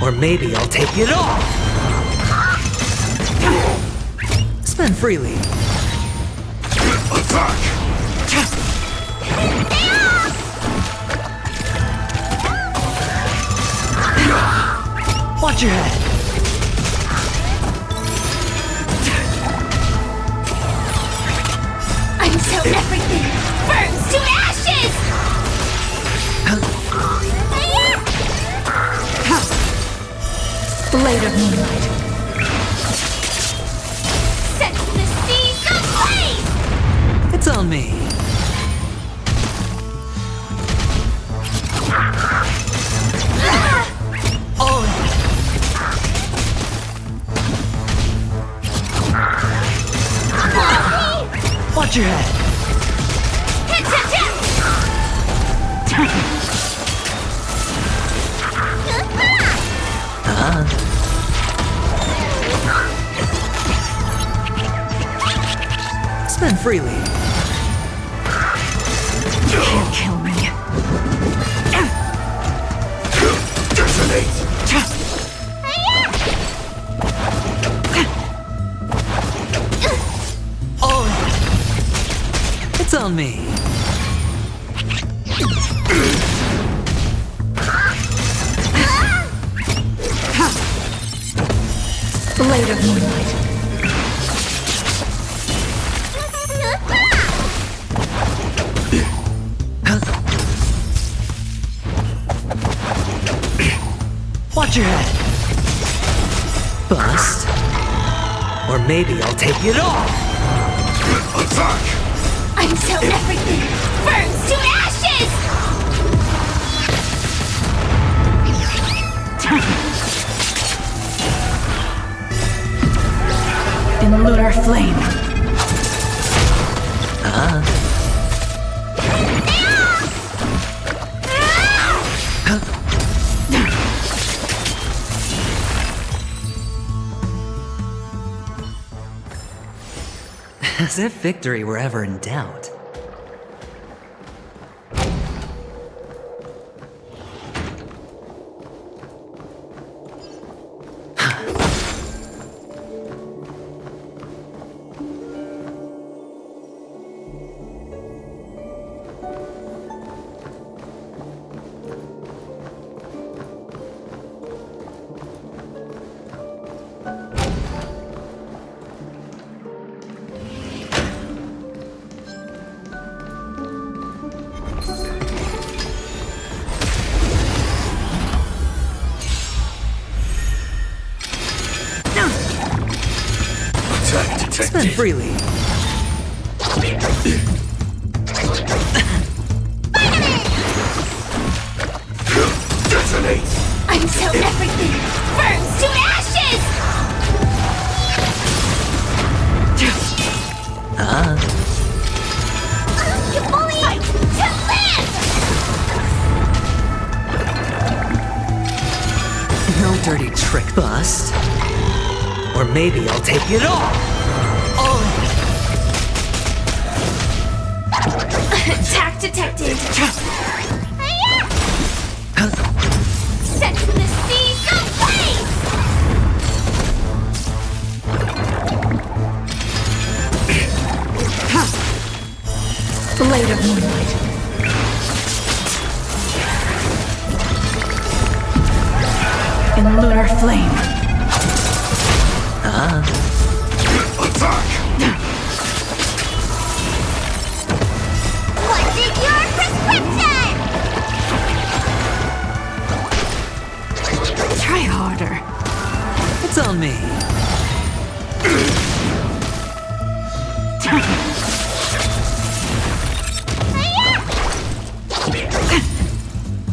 Or maybe I'll take it off. Spend freely. Attack! Watch your head. Until everything burns to ashes! Blade of moonlight. Set the seas ablaze! It's on me. All in. Watch your head. Spend freely. You can't kill me. Detonate! All in. It's on me. Blade of moonlight. Watch your head. Bust. Or maybe I'll take it off. Attack! Until everything burns to ashes! In lunar flame. As if victory were ever in doubt. Spend freely. Detonate! Until everything burns to ashes! You bully! Fight to live! No dirty trick. Bust. Or maybe I'll take it off. All in. Attack detected! Set the seas ablaze! Blade of moonlight. In lunar flame. Attack!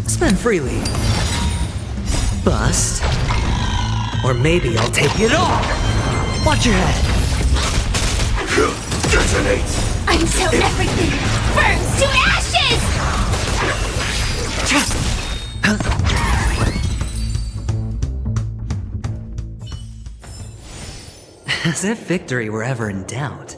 Spend freely. Bust. Or maybe I'll take it all. Watch your head. Detonate! Until everything burns to ashes! As if victory were ever in doubt.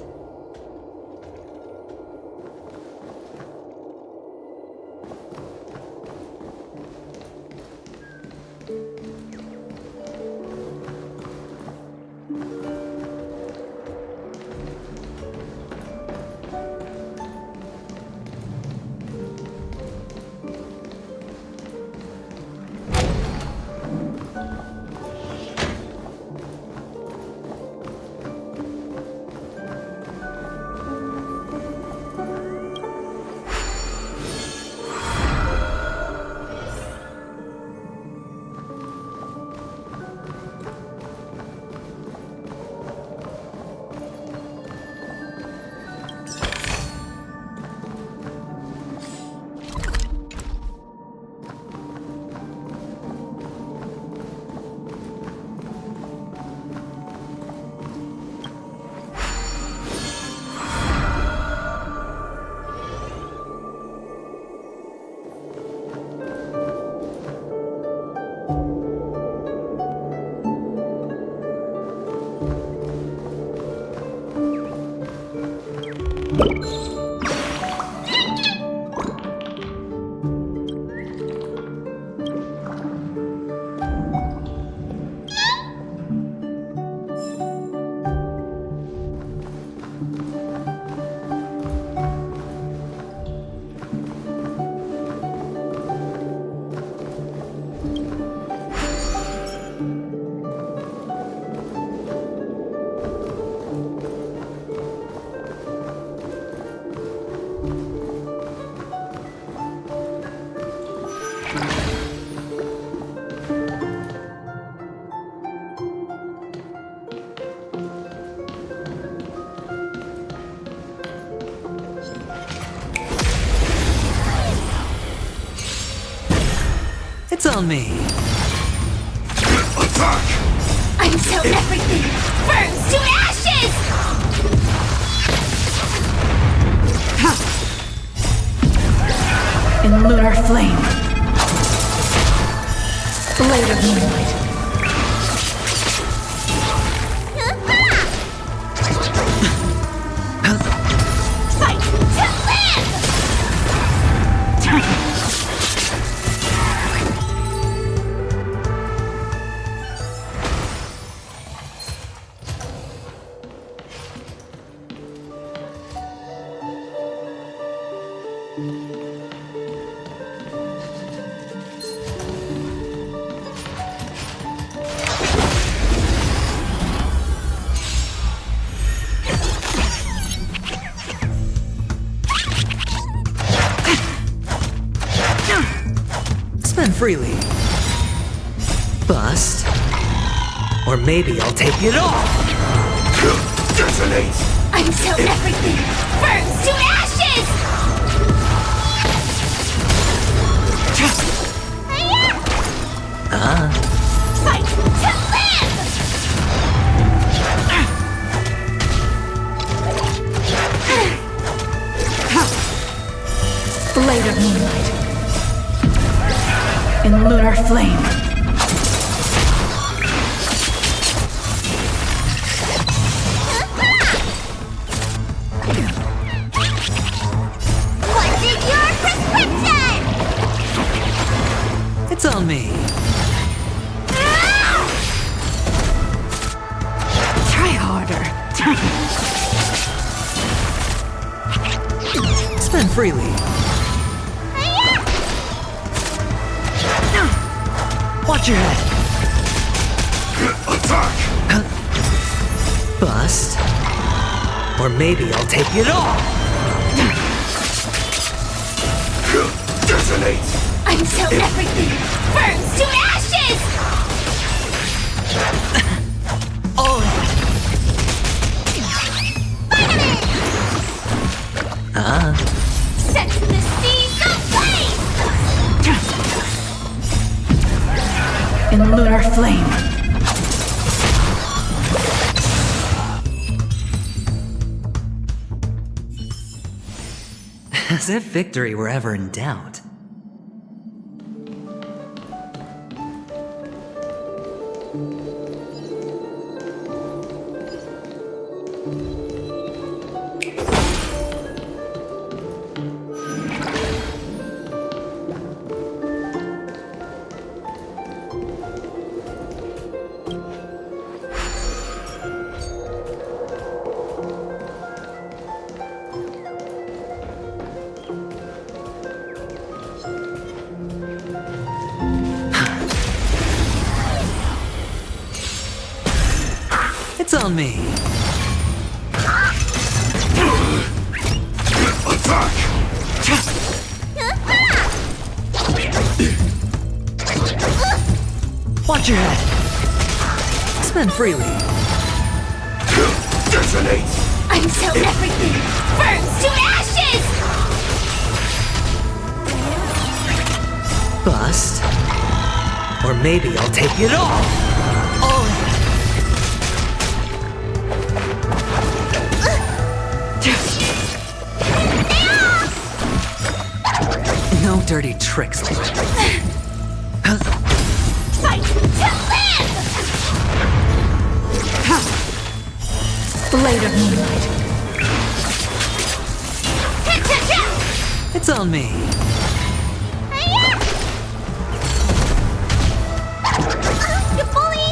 It's on me. Attack! Until everything burns to ashes! In lunar flame. Blade of moonlight. Fight to live! Spend freely. Bust. Or maybe I'll take it all. Detonate! Until everything burns to ashes! Fight to live! Blade of moonlight. In lunar flame. What's in your prescription? It's on me. Try harder. Spend freely. Watch your head. Attack! Bust. Or maybe I'll take it all. Detonate! Until everything burns to ashes! All right. Vitamin! flame. As if victory were ever in doubt. It's on me. Attack! Watch your head. Spend freely. Detonate! Until everything burns to ashes! Bust. Or maybe I'll take it all. All in. No dirty tricks. Fight to live! Blade of moonlight. It's on me. You bully!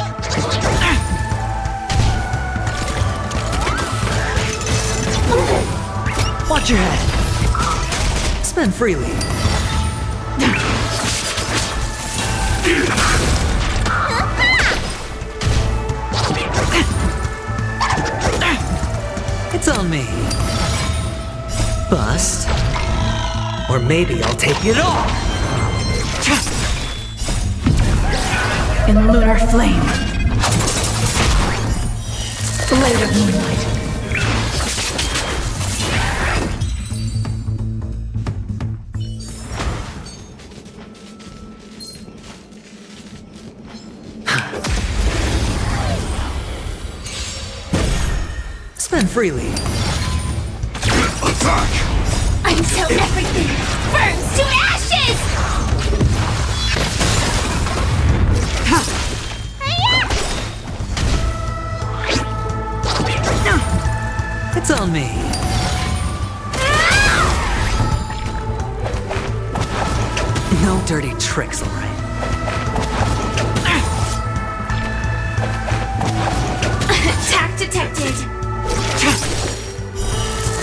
Watch your head. Spend freely. It's on me. Bust. Or maybe I'll take it all. In lunar flame. Blade of moonlight. Spend freely. Attack! Until everything burns to ashes! It's on me. No dirty tricks, all right. Attack detected!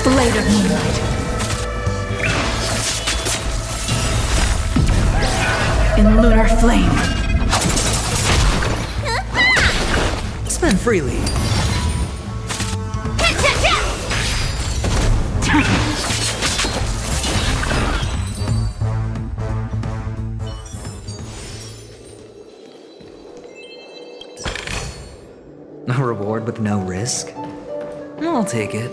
Blade of moonlight. In lunar flame. Spend freely. A reward with no risk? I'll take it.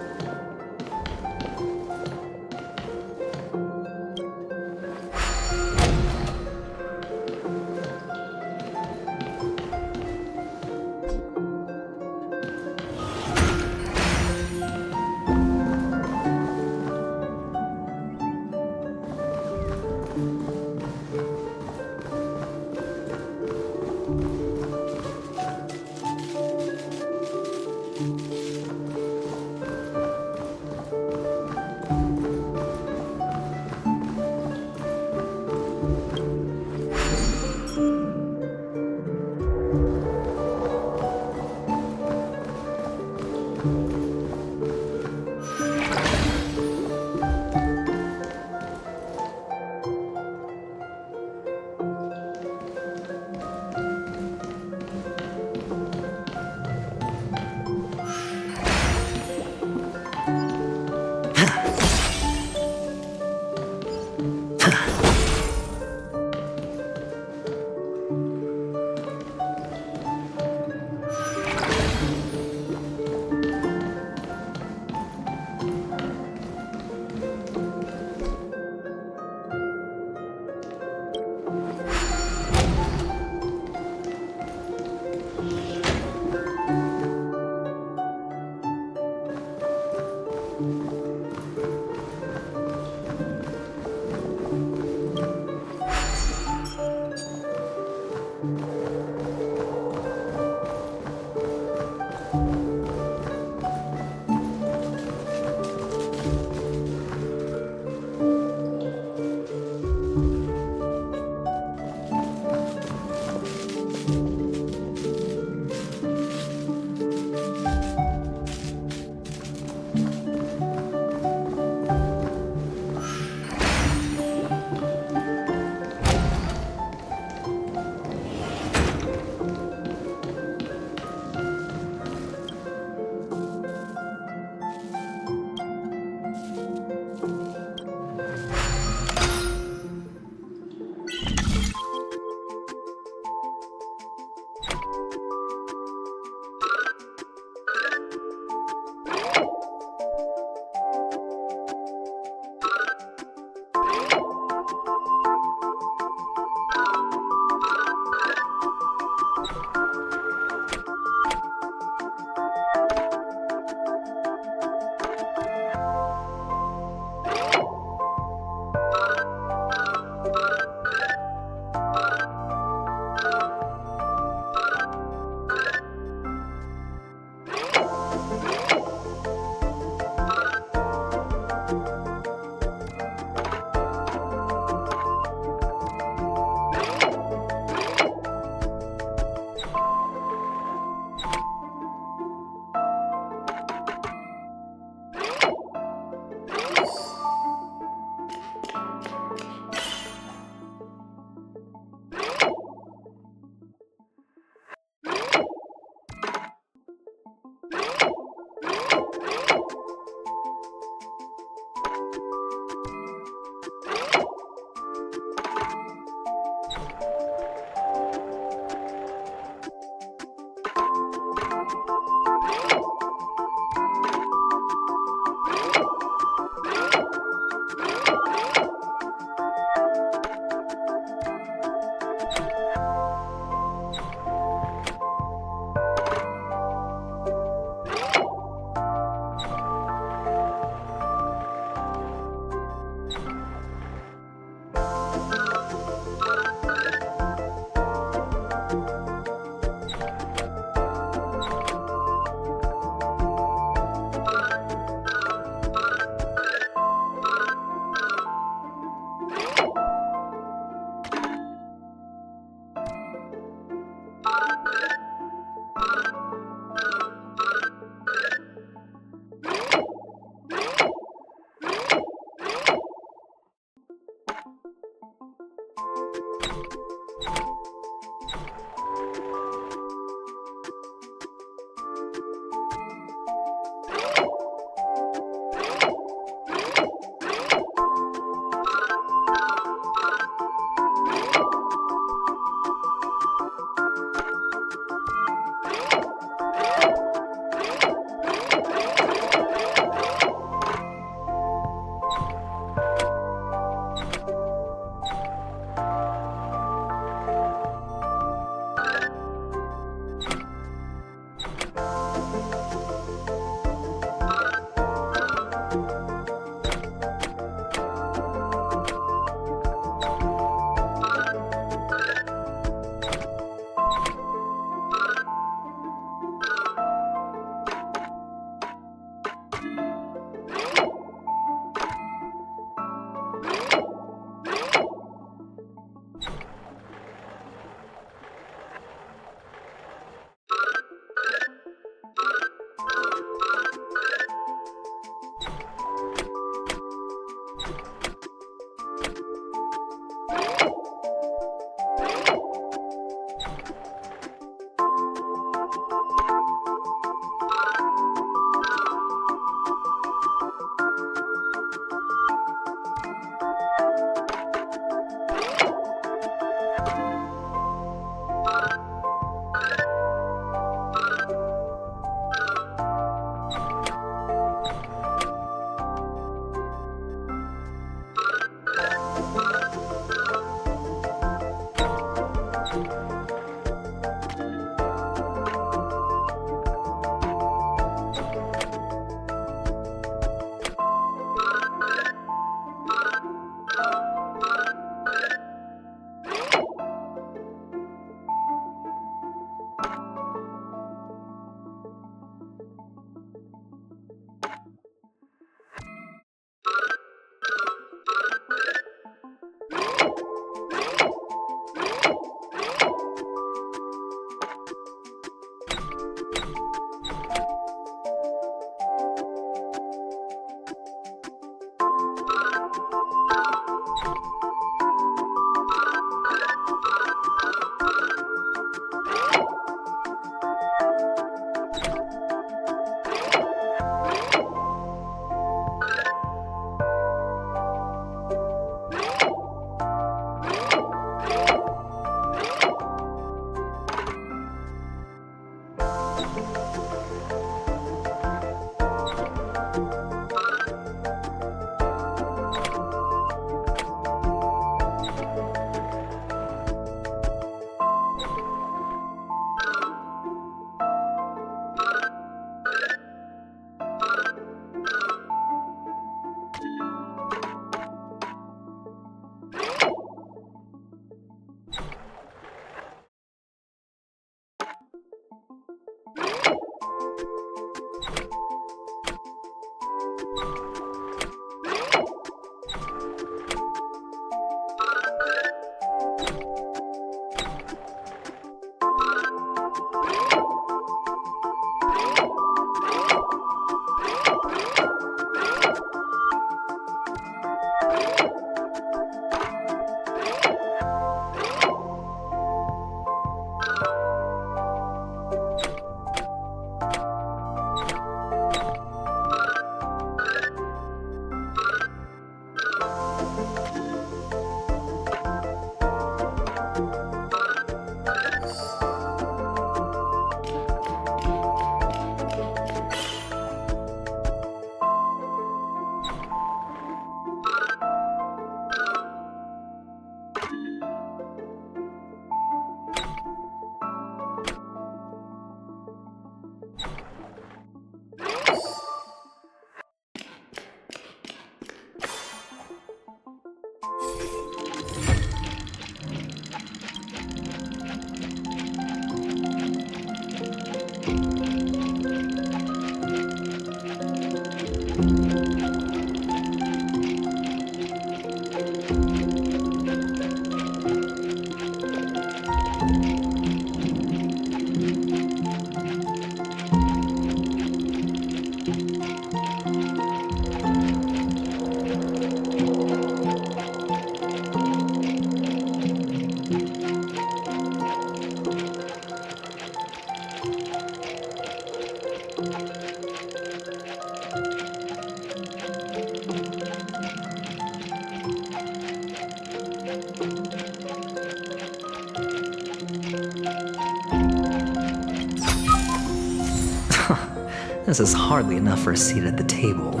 This is hardly enough for a seat at the table.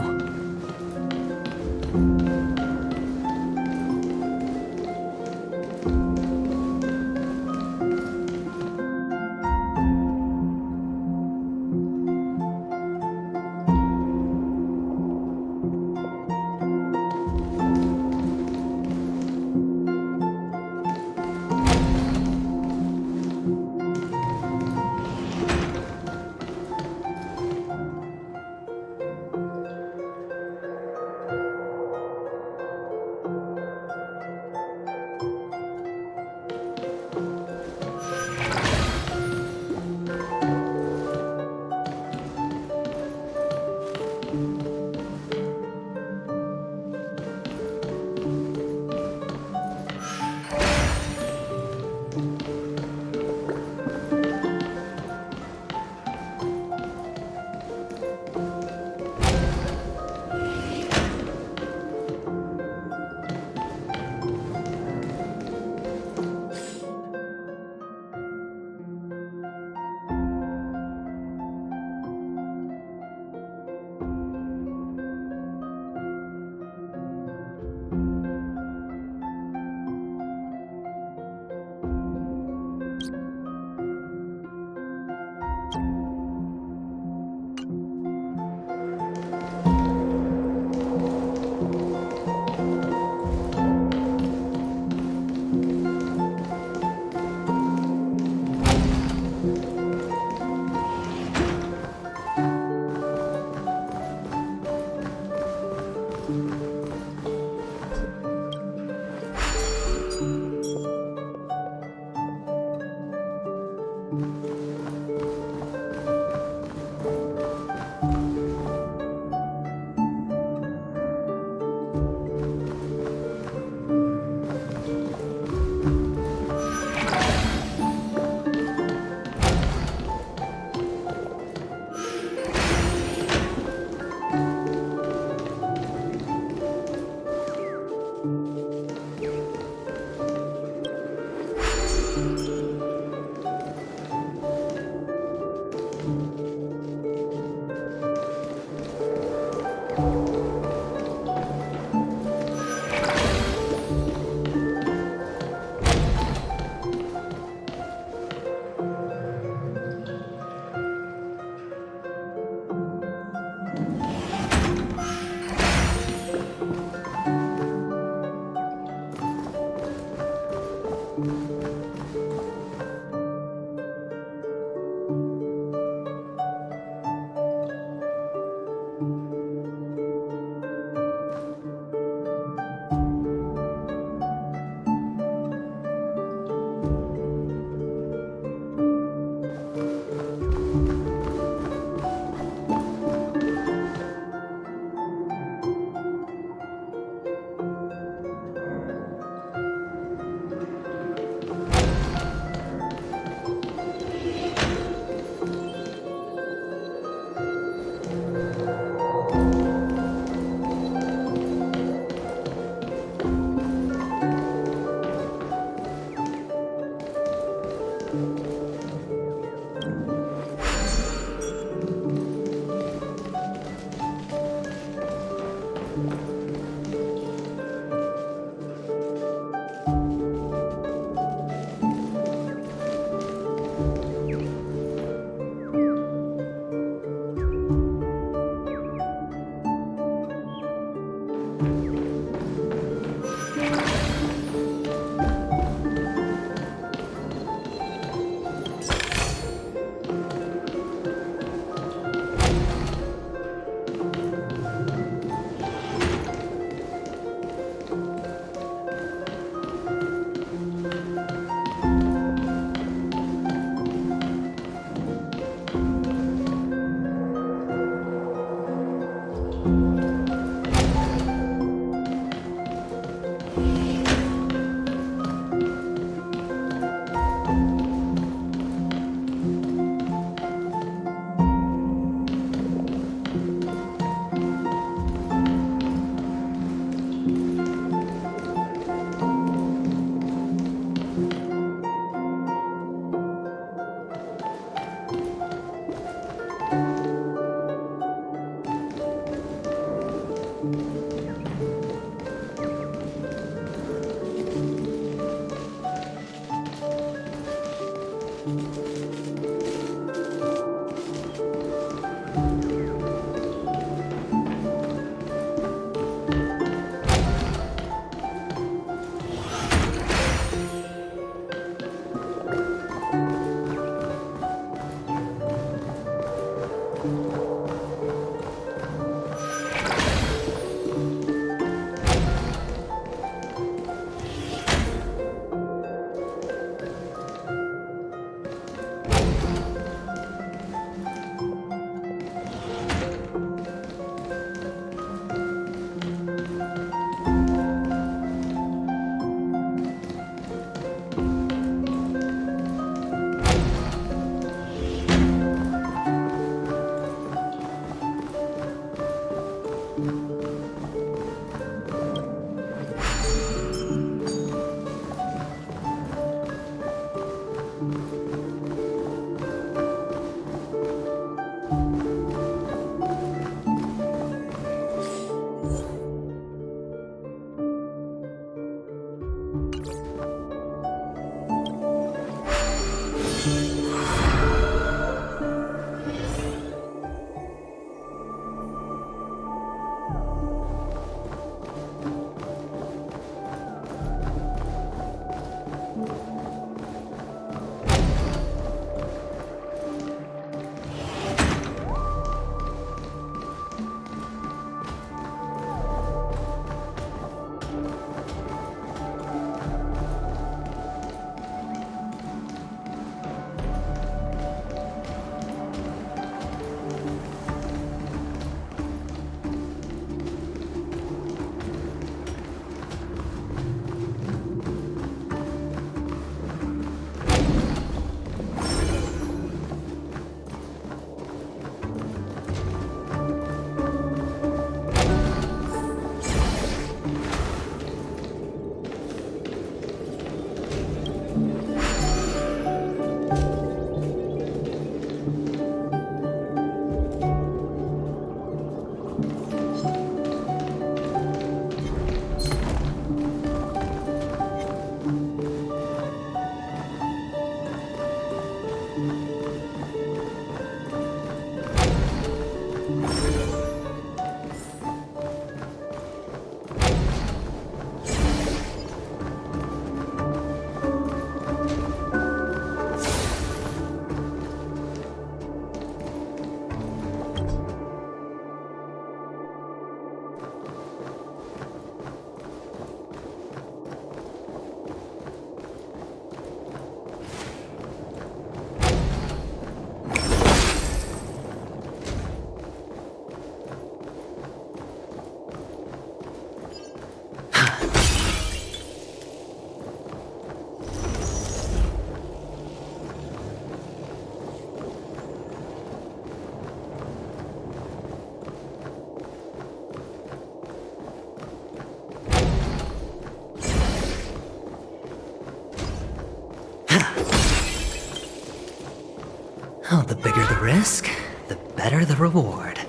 Oh, the bigger the risk, the better the reward.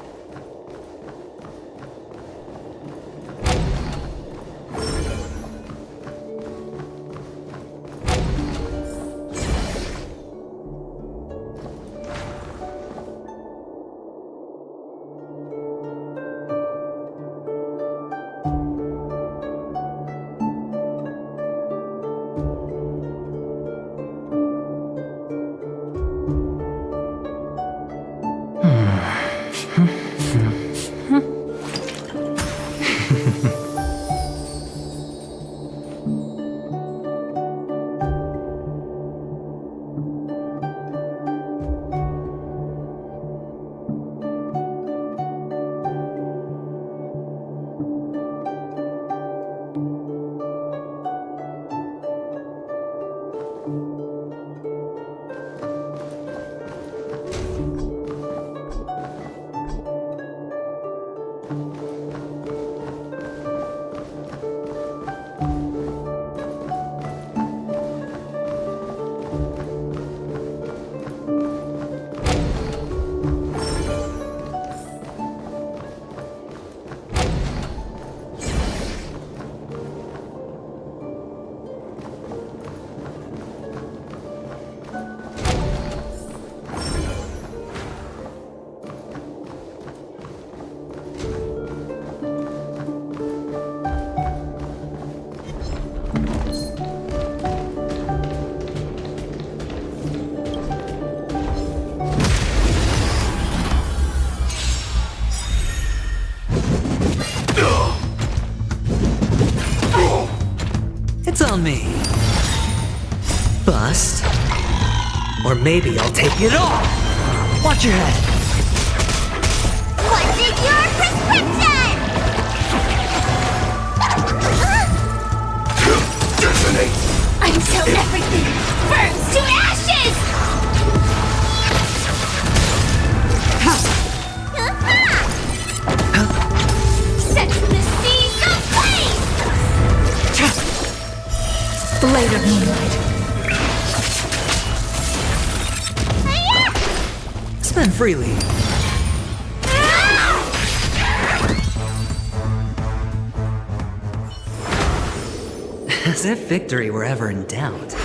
It's on me. Bust. Or maybe I'll take it all. Watch your head. What's in your prescription? Detonate! Until everything burns to ashes! Set the seas ablaze! Blade of moonlight. Spend freely. As if victory were ever in doubt.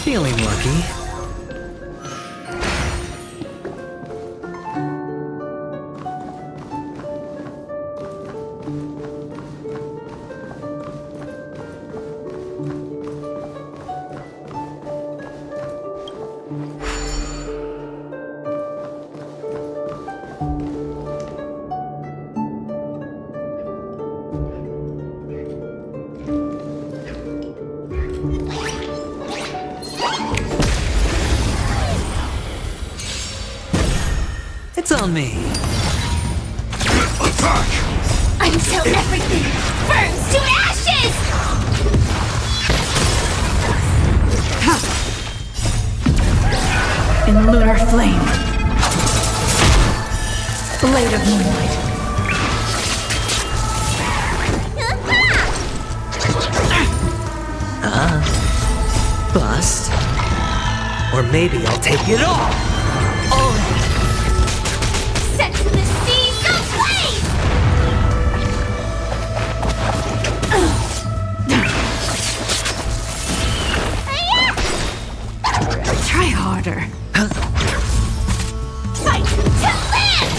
Feeling lucky. It's on me. Attack! Until everything burns to ashes! In lunar flame. Blade of moonlight. Bust. Or maybe I'll take it all. All in. Set the seas ablaze! Try harder. Fight to live!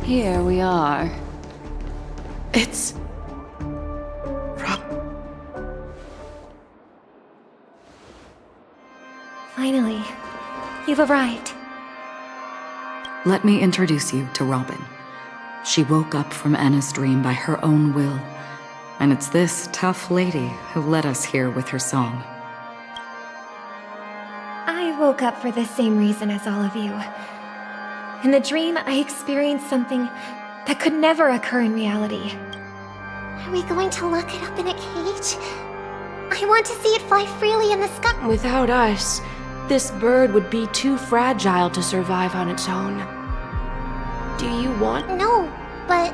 Here we are. It's... Finally, you've arrived. Let me introduce you to Robin. She woke up from Anna's dream by her own will, and it's this tough lady who led us here with her song. I woke up for the same reason as all of you. In the dream, I experienced something that could never occur in reality. Are we going to lock it up in a cage? I want to see it fly freely in the sky. Without us, this bird would be too fragile to survive on its own. Do you want? No, but...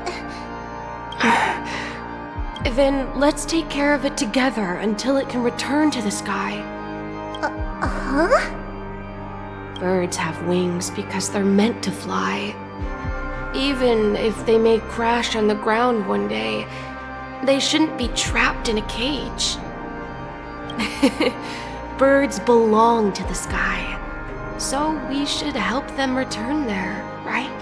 Then let's take care of it together until it can return to the sky. Huh? Birds have wings because they're meant to fly. Even if they may crash on the ground one day, they shouldn't be trapped in a cage. Birds belong to the sky, so we should help them return there, right?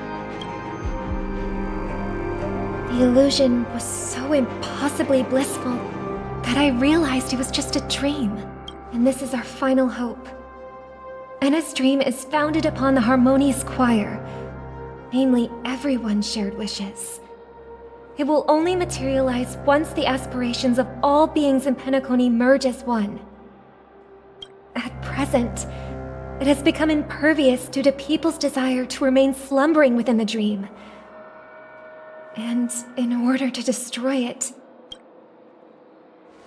The illusion was so impossibly blissful that I realized it was just a dream, and this is our final hope. Anna's dream is founded upon the harmonious choir, namely everyone's shared wishes. It will only materialize once the aspirations of all beings in Penacony merge as one. At present, it has become impervious due to people's desire to remain slumbering within the dream. And in order to destroy it,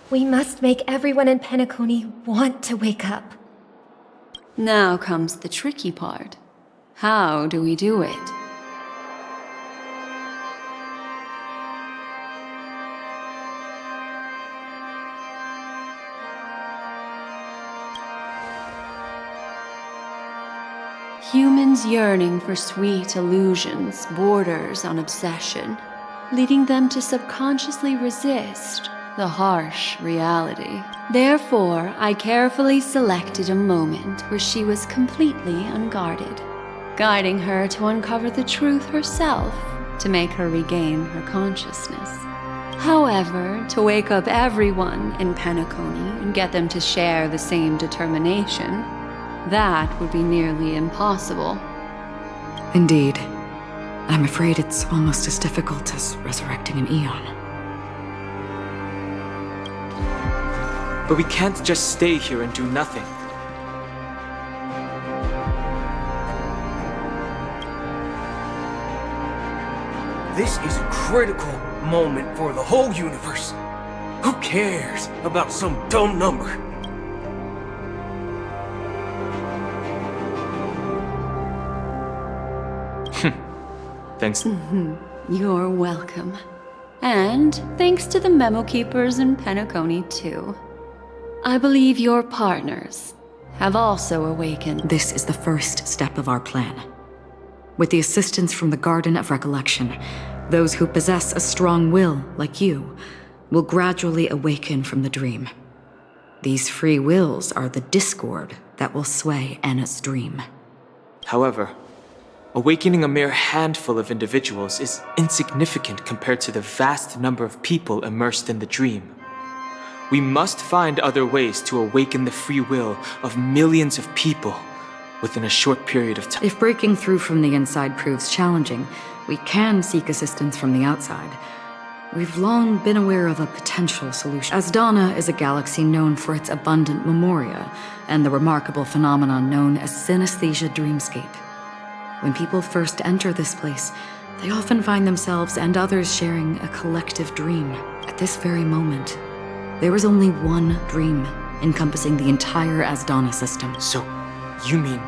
we must make everyone in Penacony want to wake up. Now comes the tricky part. How do we do it? Humans yearning for sweet illusions borders on obsession, leading them to subconsciously resist the harsh reality. Therefore, I carefully selected a moment where she was completely unguarded, guiding her to uncover the truth herself to make her regain her consciousness. However, to wake up everyone in Penacony and get them to share the same determination, that would be nearly impossible. Indeed. I'm afraid it's almost as difficult as resurrecting an Eon. But we can't just stay here and do nothing. This is a critical moment for the whole universe. Who cares about some dumb number? Thanks. You're welcome. And thanks to the memo keepers in Penacony, too. I believe your partners have also awakened. This is the first step of our plan. With the assistance from the Garden of Recollection, those who possess a strong will, like you, will gradually awaken from the dream. These free wills are the discord that will sway Anna's dream. However, awakening a mere handful of individuals is insignificant compared to the vast number of people immersed in the dream. We must find other ways to awaken the free will of millions of people within a short period of time. If breaking through from the inside proves challenging, we can seek assistance from the outside. We've long been aware of a potential solution. Asdana is a galaxy known for its abundant memoria and the remarkable phenomenon known as synesthesia dreamscape. When people first enter this place, they often find themselves and others sharing a collective dream. At this very moment, there is only one dream encompassing the entire Asdana system. So, you mean,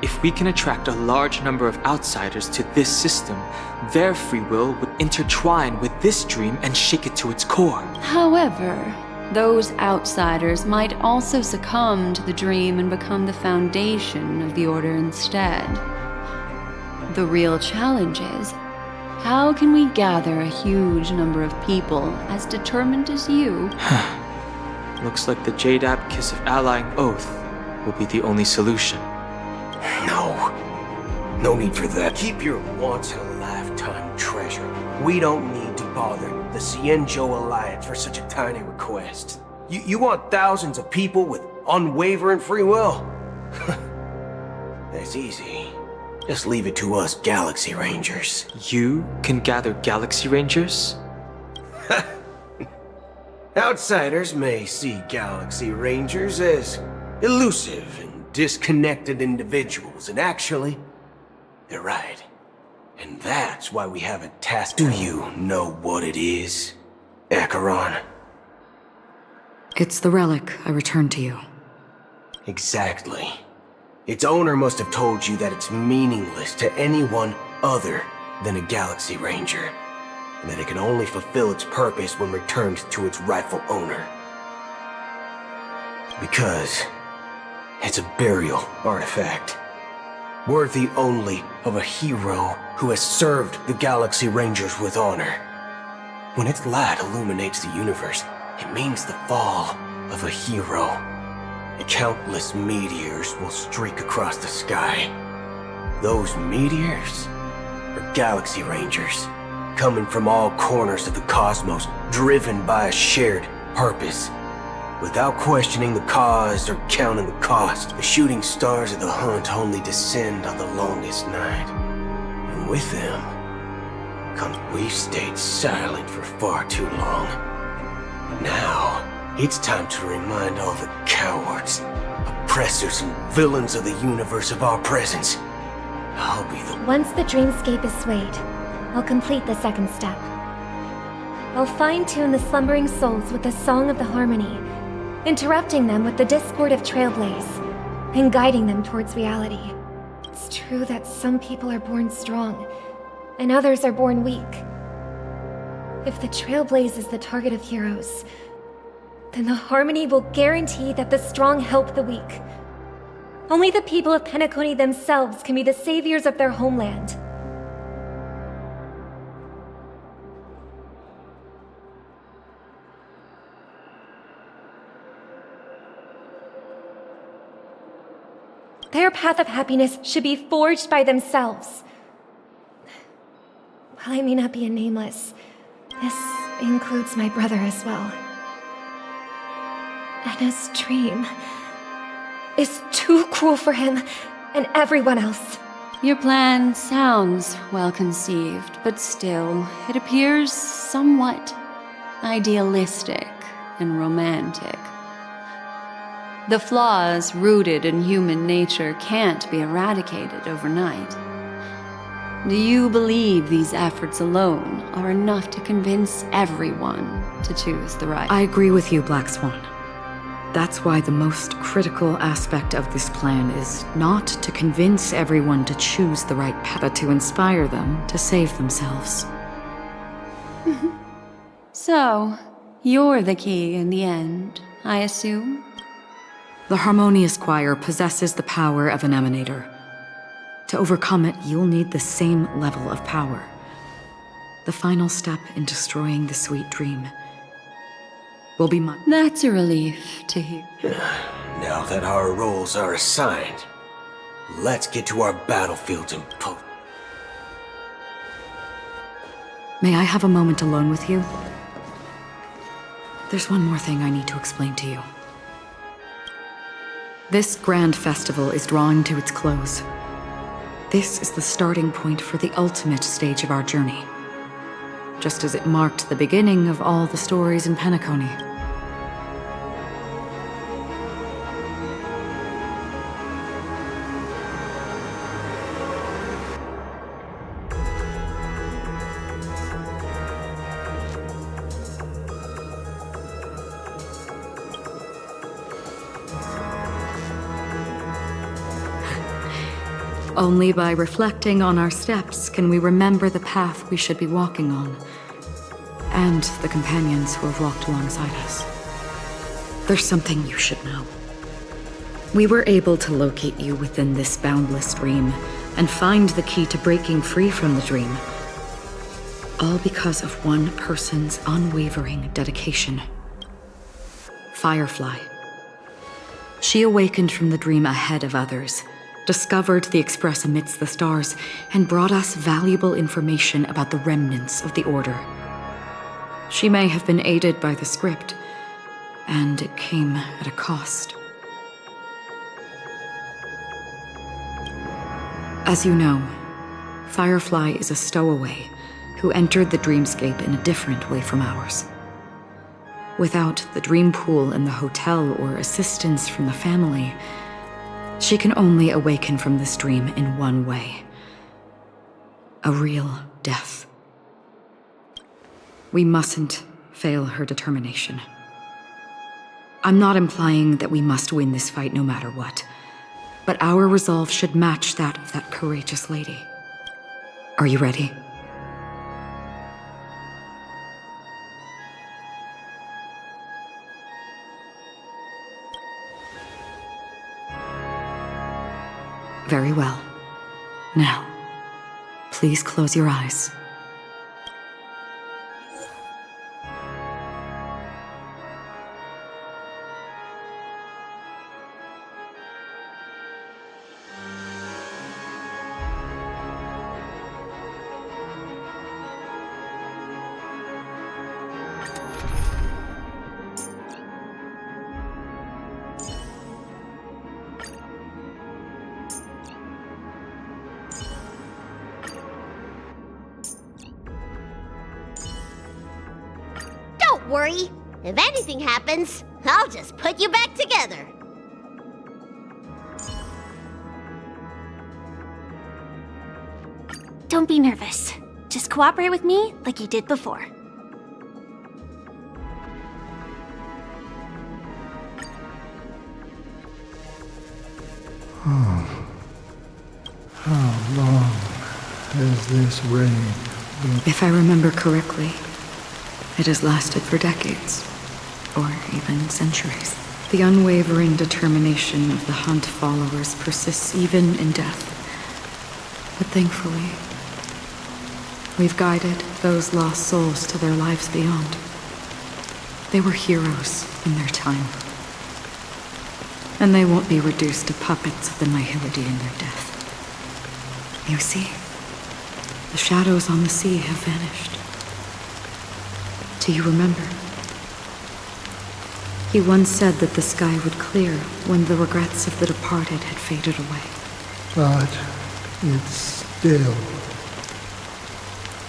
if we can attract a large number of outsiders to this system, their free will would intertwine with this dream and shake it to its core. However, those outsiders might also succumb to the dream and become the foundation of the Order instead. The real challenge is, how can we gather a huge number of people as determined as you? Looks like the JDAP Kiss of Allying Oath will be the only solution. No. No need for that. Keep your once-in-a-lifetime We don't need to bother the Cienjo Alliance for such a tiny request. You want thousands of people with unwavering free will? That's easy. Just leave it to us Galaxy Rangers. You can gather Galaxy Rangers? Outsiders may see Galaxy Rangers as elusive and disconnected individuals, and actually, they're right. And that's why we have a task. Do you know what it is, Acheron? It's the relic I returned to you. Exactly. Its owner must have told you that it's meaningless to anyone other than a Galaxy Ranger, and that it can only fulfill its purpose when returned to its rightful owner. Because it's a burial artifact, worthy only of a hero who has served the Galaxy Rangers with honor. When its light illuminates the universe, it means the fall of a hero. And countless meteors will streak across the sky. Those meteors are Galaxy Rangers, coming from all corners of the cosmos, driven by a shared purpose. Without questioning the cause or counting the cost, the shooting stars of the hunt only descend on the longest night. And with them, we've stayed silent for far too long. Now, it's time to remind all the cowards, oppressors, and villains of the universe of our presence. I'll be the... Once the dreamscape is swayed, I'll complete the second step. I'll fine-tune the slumbering souls with the Song of the Harmony, interrupting them with the discord of Trailblaze, and guiding them towards reality. It's true that some people are born strong, and others are born weak. If the Trailblaze is the target of heroes, then the Harmony will guarantee that the strong help the weak. Only the people of Penacony themselves can be the saviors of their homeland. Their path of happiness should be forged by themselves. While I may not be a nameless, this includes my brother as well. Anna's dream is too cruel for him and everyone else. Your plan sounds well conceived, but still, it appears somewhat idealistic and romantic. The flaws rooted in human nature can't be eradicated overnight. Do you believe these efforts alone are enough to convince everyone to choose the right? I agree with you, Black Swan. That's why the most critical aspect of this plan is not to convince everyone to choose the right path, but to inspire them to save themselves. So, you're the key in the end, I assume? The Harmonious Choir possesses the power of an emanator. To overcome it, you'll need the same level of power. The final step in destroying the sweet dream will be mine. That's a relief to hear. Now that our roles are assigned, let's get to our battlefields and May I have a moment alone with you? There's one more thing I need to explain to you. This grand festival is drawing to its close. This is the starting point for the ultimate stage of our journey, just as it marked the beginning of all the stories in Penacony. Only by reflecting on our steps can we remember the path we should be walking on, and the companions who have walked alongside us. There's something you should know. We were able to locate you within this boundless dream, and find the key to breaking free from the dream. All because of one person's unwavering dedication. Firefly. She awakened from the dream ahead of others, discovered the Express amidst the stars, and brought us valuable information about the remnants of the Order. She may have been aided by the script, and it came at a cost. As you know, Firefly is a stowaway who entered the dreamscape in a different way from ours. Without the dream pool in the hotel or assistance from the family, she can only awaken from this dream in one way: a real death. We mustn't fail her determination. I'm not implying that we must win this fight no matter what, but our resolve should match that of that courageous lady. Are you ready? Very well. Now, please close your eyes. Don't worry. If anything happens, I'll just put you back together. Don't be nervous. Just cooperate with me like you did before. Oh. How long has this rain been? If I remember correctly, it has lasted for decades, or even centuries. The unwavering determination of the Hunt followers persists even in death. But thankfully, we've guided those lost souls to their lives beyond. They were heroes in their time. And they won't be reduced to puppets of the Nihility in their death. You see, the shadows on the sea have vanished. Do you remember? He once said that the sky would clear when the regrets of the departed had faded away. But it's still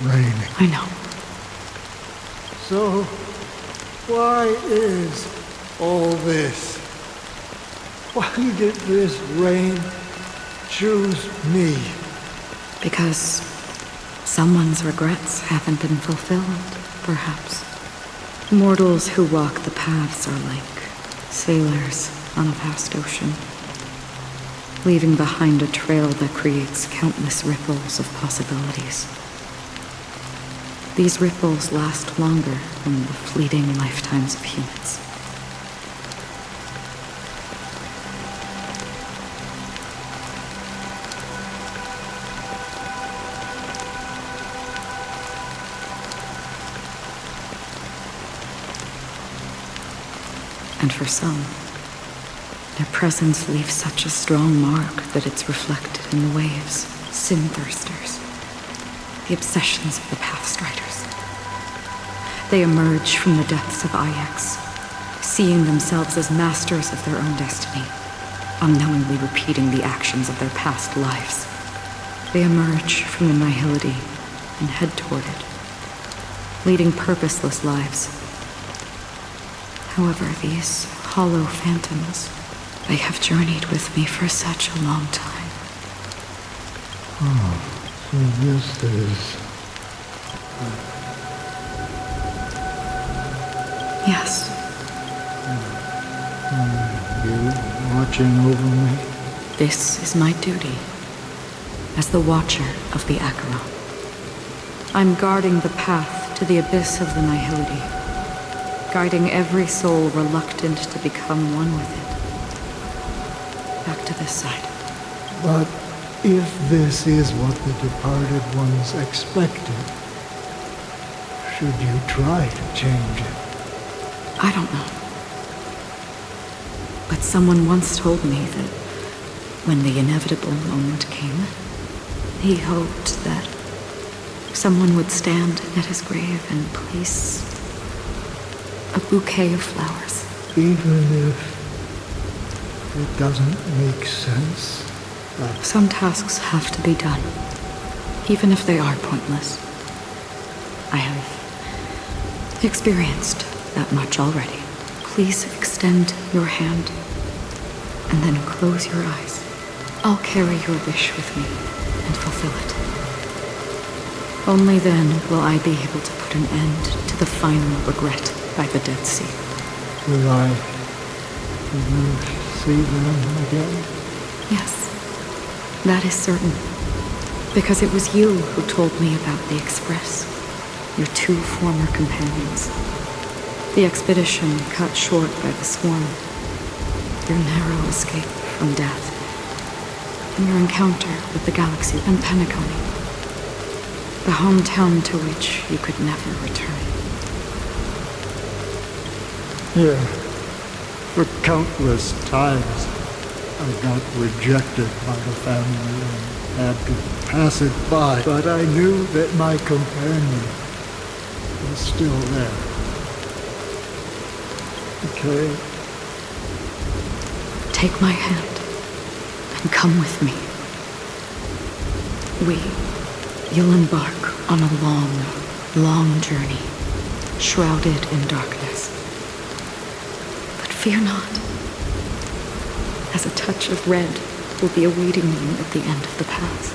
raining. I know. So, why is all this? Why did this rain choose me? Because someone's regrets haven't been fulfilled, perhaps. Mortals who walk the paths are like sailors on a vast ocean, leaving behind a trail that creates countless ripples of possibilities. These ripples last longer than the fleeting lifetimes of humans. And for some, their presence leaves such a strong mark that it's reflected in the waves, sin-thirsters, the obsessions of the Pathstriders. They emerge from the depths of Ix, seeing themselves as masters of their own destiny, unknowingly repeating the actions of their past lives. They emerge from the Nihility and head toward it, leading purposeless lives. However, these hollow phantoms, they have journeyed with me for such a long time. Oh, so this is... Yes. You watching over me? This is my duty as the Watcher of the Acheron. I'm guarding the path to the abyss of the Nihility, guiding every soul reluctant to become one with it. Back to this side. But if this is what the departed ones expected, should you try to change it? I don't know. But someone once told me that When the inevitable moment came, he hoped that someone would stand at his grave and place a bouquet of flowers. Even if it doesn't make sense. Some tasks have to be done, even if they are pointless. I have experienced that much already. Please extend your hand and then close your eyes. I'll carry your wish with me and fulfill it. Only then will I be able to put an end to the final regret by the Dead Sea. Will I ever see them again? Yes, that is certain. Because it was you who told me about the Express, your 2 former companions. The expedition cut short by the swarm, your narrow escape from death, and your encounter with the galaxy and Penacony, the hometown to which you could never return. Yeah. For countless times, I got rejected by the family and had to pass it by, but I knew that my companion was still there. Okay? Take my hand and come with me. You'll embark on a long, long journey, shrouded in darkness. But fear not, as a touch of red will be awaiting you at the end of the path.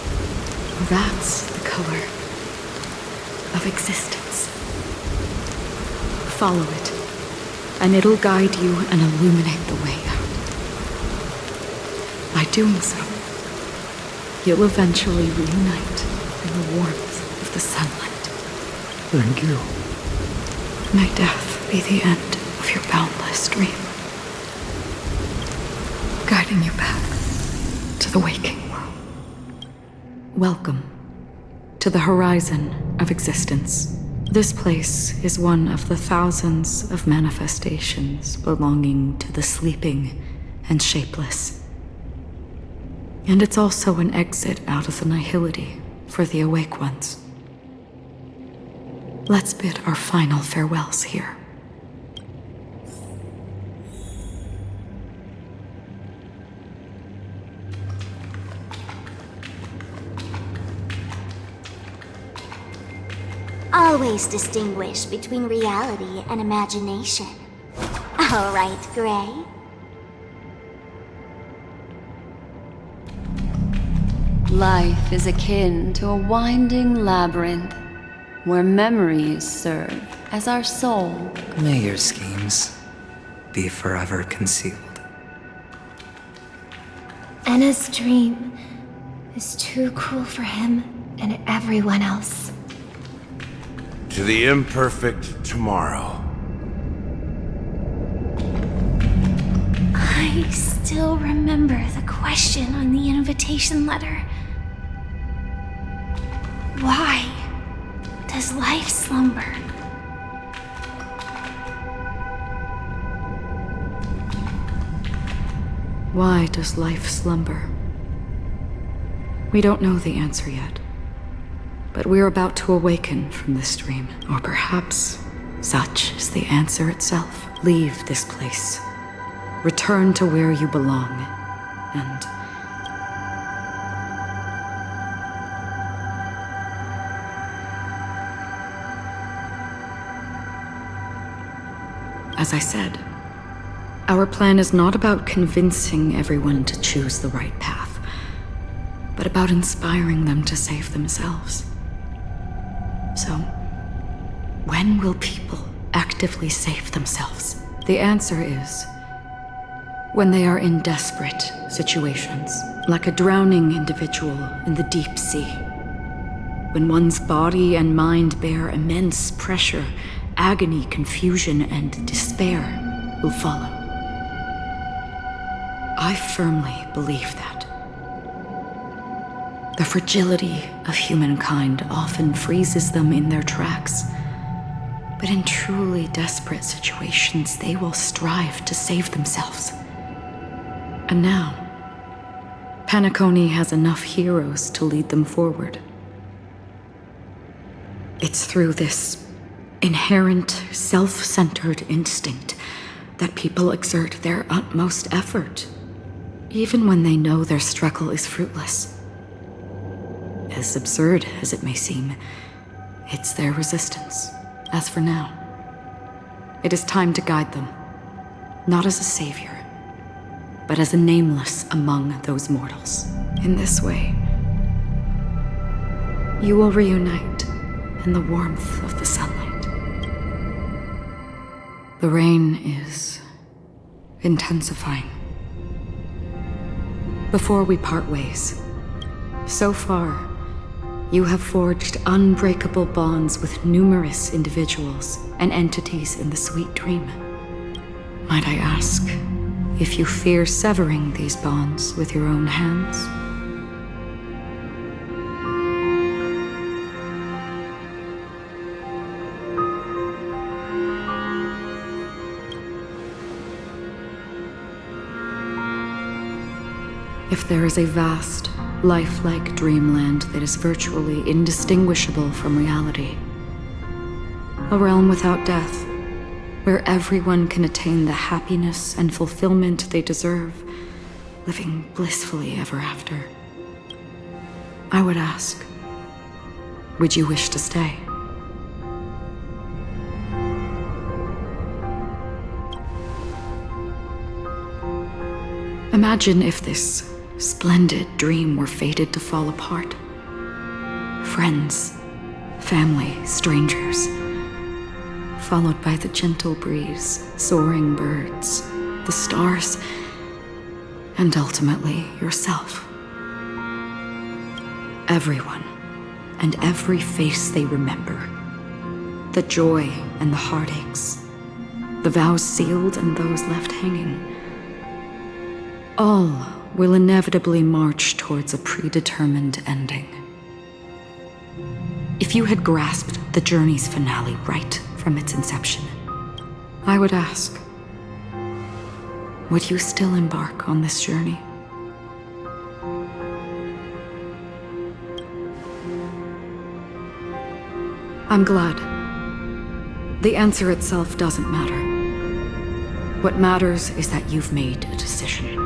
That's the color of existence. Follow it, and it'll guide you and illuminate the way out. By doing so, you'll eventually reunite in the warmth of the sunlight. Thank you. May death be the end of your boundless dream, guiding you back to the waking world. Welcome to the horizon of existence. This place is one of the thousands of manifestations belonging to the sleeping and shapeless. And it's also an exit out of the nihility for the awake ones. Let's bid our final farewells here. Always distinguish between reality and imagination. All right, Gray. Life is akin to a winding labyrinth, where memories serve as our soul. May your schemes be forever concealed. Anna's dream is too cruel for him and everyone else. To the imperfect tomorrow. I still remember the question on the invitation letter. Why does life slumber? Why does life slumber? We don't know the answer yet, but we're about to awaken from this dream, or perhaps such is the answer itself. Leave this place. Return to where you belong, and as I said, our plan is not about convincing everyone to choose the right path, but about inspiring them to save themselves. So, when will people actively save themselves? The answer is when they are in desperate situations, like a drowning individual in the deep sea. When one's body and mind bear immense pressure, agony, confusion, and despair will follow. I firmly believe that. The fragility of humankind often freezes them in their tracks. But in truly desperate situations, they will strive to save themselves. And now, Penacony has enough heroes to lead them forward. It's through this inherent, self-centered instinct that people exert their utmost effort, even when they know their struggle is fruitless. As absurd as it may seem, it's their resistance, as for now. It is time to guide them, not as a savior, but as a nameless among those mortals. In this way, you will reunite in the warmth of the sunlight. The rain is intensifying. Before we part ways, so far, you have forged unbreakable bonds with numerous individuals and entities in the sweet dream. Might I ask if you fear severing these bonds with your own hands? If there is a vast, lifelike dreamland that is virtually indistinguishable from reality, a realm without death, where everyone can attain the happiness and fulfillment they deserve, living blissfully ever after, I would ask, would you wish to stay? Imagine if this splendid dream were fated to fall apart. Friends, family, strangers, followed by the gentle breeze, soaring birds, the stars, and ultimately yourself. Everyone, and every face they remember. The joy and the heartaches, the vows sealed and those left hanging. All will inevitably march towards a predetermined ending. If you had grasped the journey's finale right from its inception, I would ask, would you still embark on this journey? I'm glad. The answer itself doesn't matter. What matters is that you've made a decision.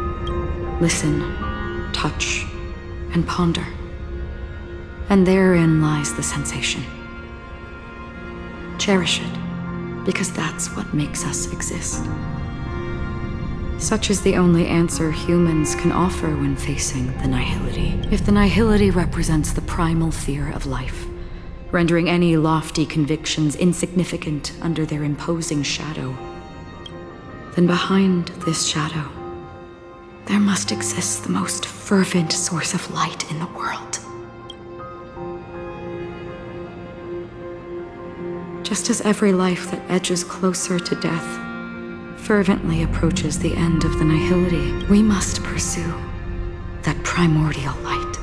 Listen, touch, and ponder. And therein lies the sensation. Cherish it, because that's what makes us exist. Such is the only answer humans can offer when facing the nihility. If the nihility represents the primal fear of life, rendering any lofty convictions insignificant under their imposing shadow, then behind this shadow, there must exist the most fervent source of light in the world. Just as every life that edges closer to death fervently approaches the end of the nihility, we must pursue that primordial light.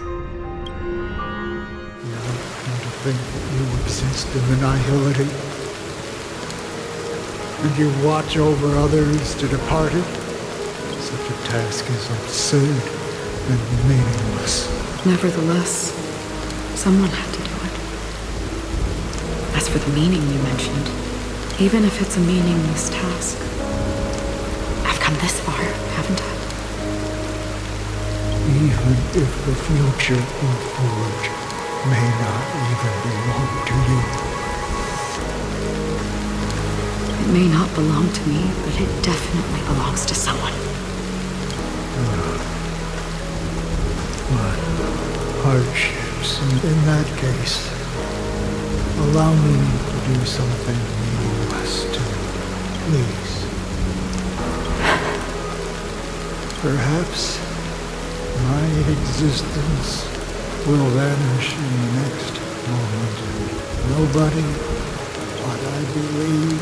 Now, come to think that you exist in the nihility, and you watch over others to depart it, such a task is absurd and meaningless. Nevertheless, someone had to do it. As for the meaning you mentioned, even if it's a meaningless task, I've come this far, haven't I? Even if the future you forge may not even belong to you. It may not belong to me, but it definitely belongs to someone. But hardships, in that case, allow me to do something meaningless too, please. Perhaps my existence will vanish in the next moment, and nobody but I believe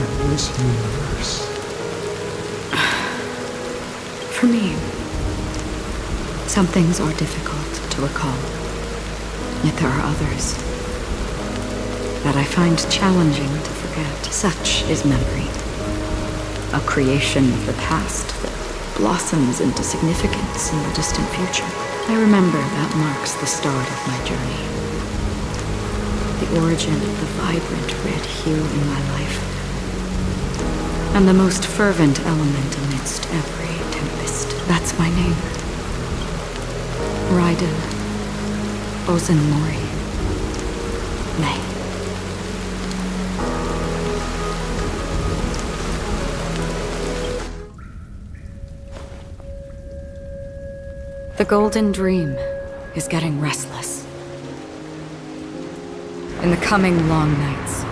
in this universe. For me, some things are difficult to recall, yet there are others that I find challenging to forget. Such is memory, a creation of the past that blossoms into significance in the distant future. I remember that marks the start of my journey. The origin of the vibrant red hue in my life. And the most fervent element amidst every tempest. That's my name. Raiden Ozenmori May. The Golden Dream is getting restless. In the coming long nights,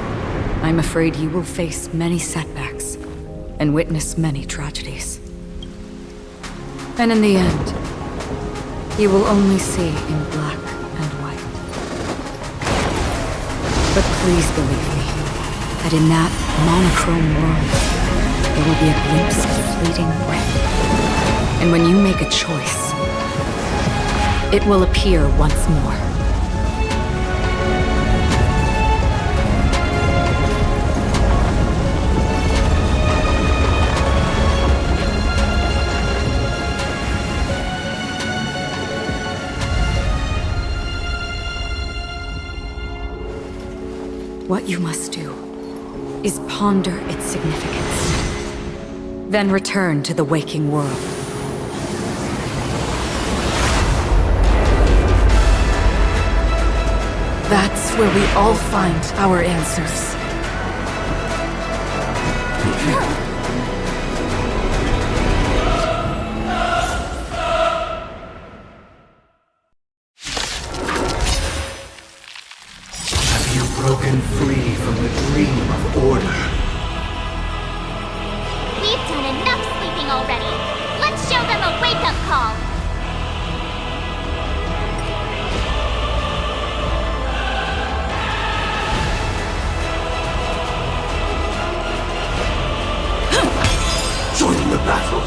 I'm afraid you will face many setbacks and witness many tragedies. And in the end, you will only see in black and white. But please believe me, that in that monochrome world, there will be a glimpse of fleeting red. And when you make a choice, it will appear once more. What you must do is ponder its significance, then return to the waking world. That's where we all find our answers. Have you broken free from the dream of order? We've done enough sleeping already. Let's show them a wake-up call. Join the battle!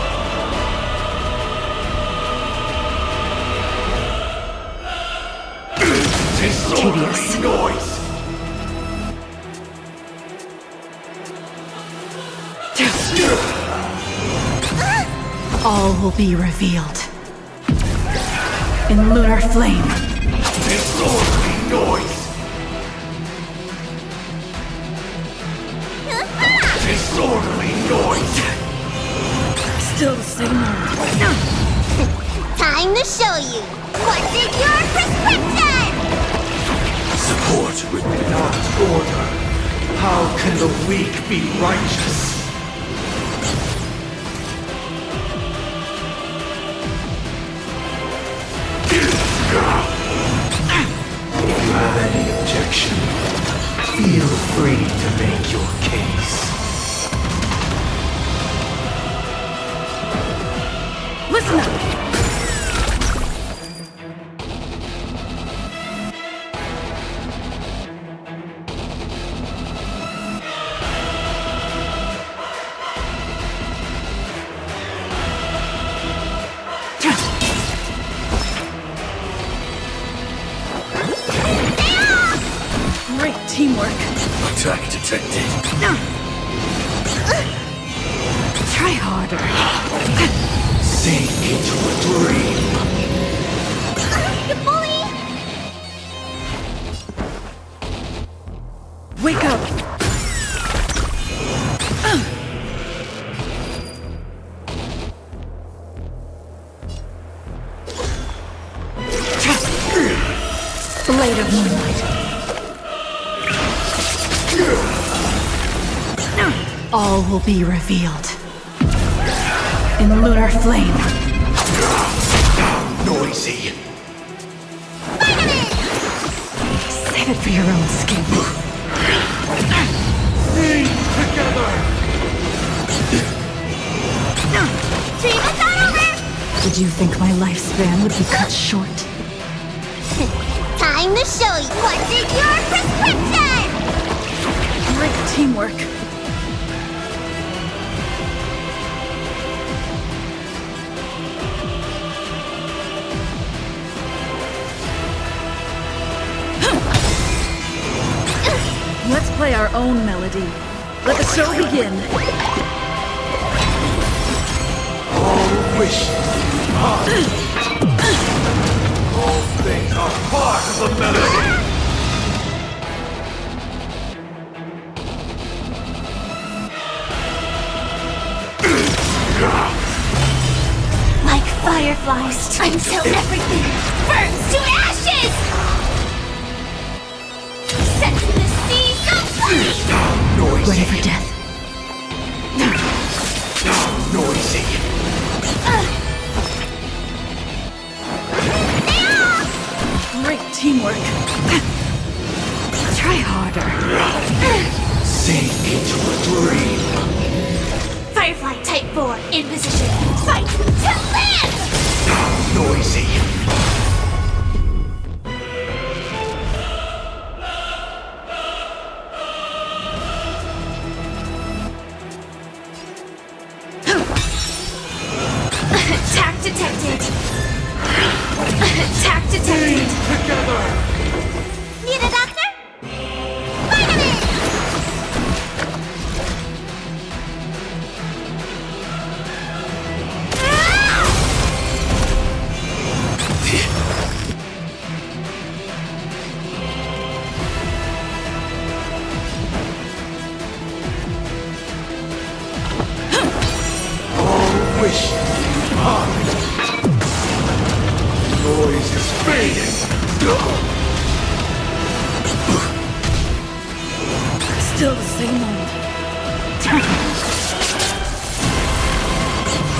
Tedious. Noise! All will be revealed. In lunar flame. Disorderly noise! Disorderly noise! Still the same. Time to show you. What's in your prescription? Support without order. How can the weak be righteous? If you have any objection, feel free to make your case. Listen up! Great teamwork. Attack detected. Try harder. Sink into a dream. You bully! Wake up! Blade of moonlight. All will be revealed. In lunar flame. How noisy. Save it for your own skin. Sing together! Did you think my lifespan would be cut short? Time to show you what's in your prescription! Great teamwork. Let's play our own melody. Let the show begin. All wishes are. All things are part of the melody. Like fireflies, until everything burns to ashes! Set to the seas of flame! Noisy. Ready for death? Noisy. Great teamwork. Try harder. Sink into a dream. Firefly Type 4 in position. Fight to land! Noisy. Attack detected. Attack detected. Together. Need a doctor? Vitamin! All wishes are. Noise is fading. Still the same old.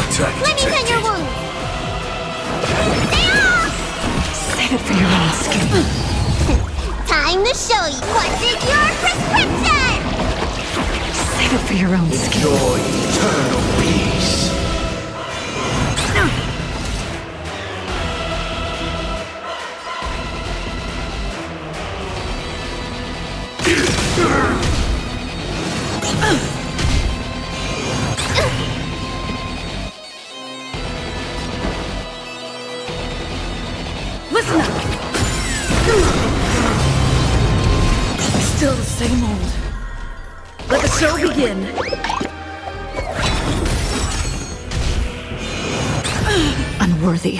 Attack Let me tend detected. your wounds. Save it for your own skin. Time to show you what's in your prescription! Save it for your own skin. Enjoy eternal peace. Listen up. Still the same old. Let the show begin. Unworthy.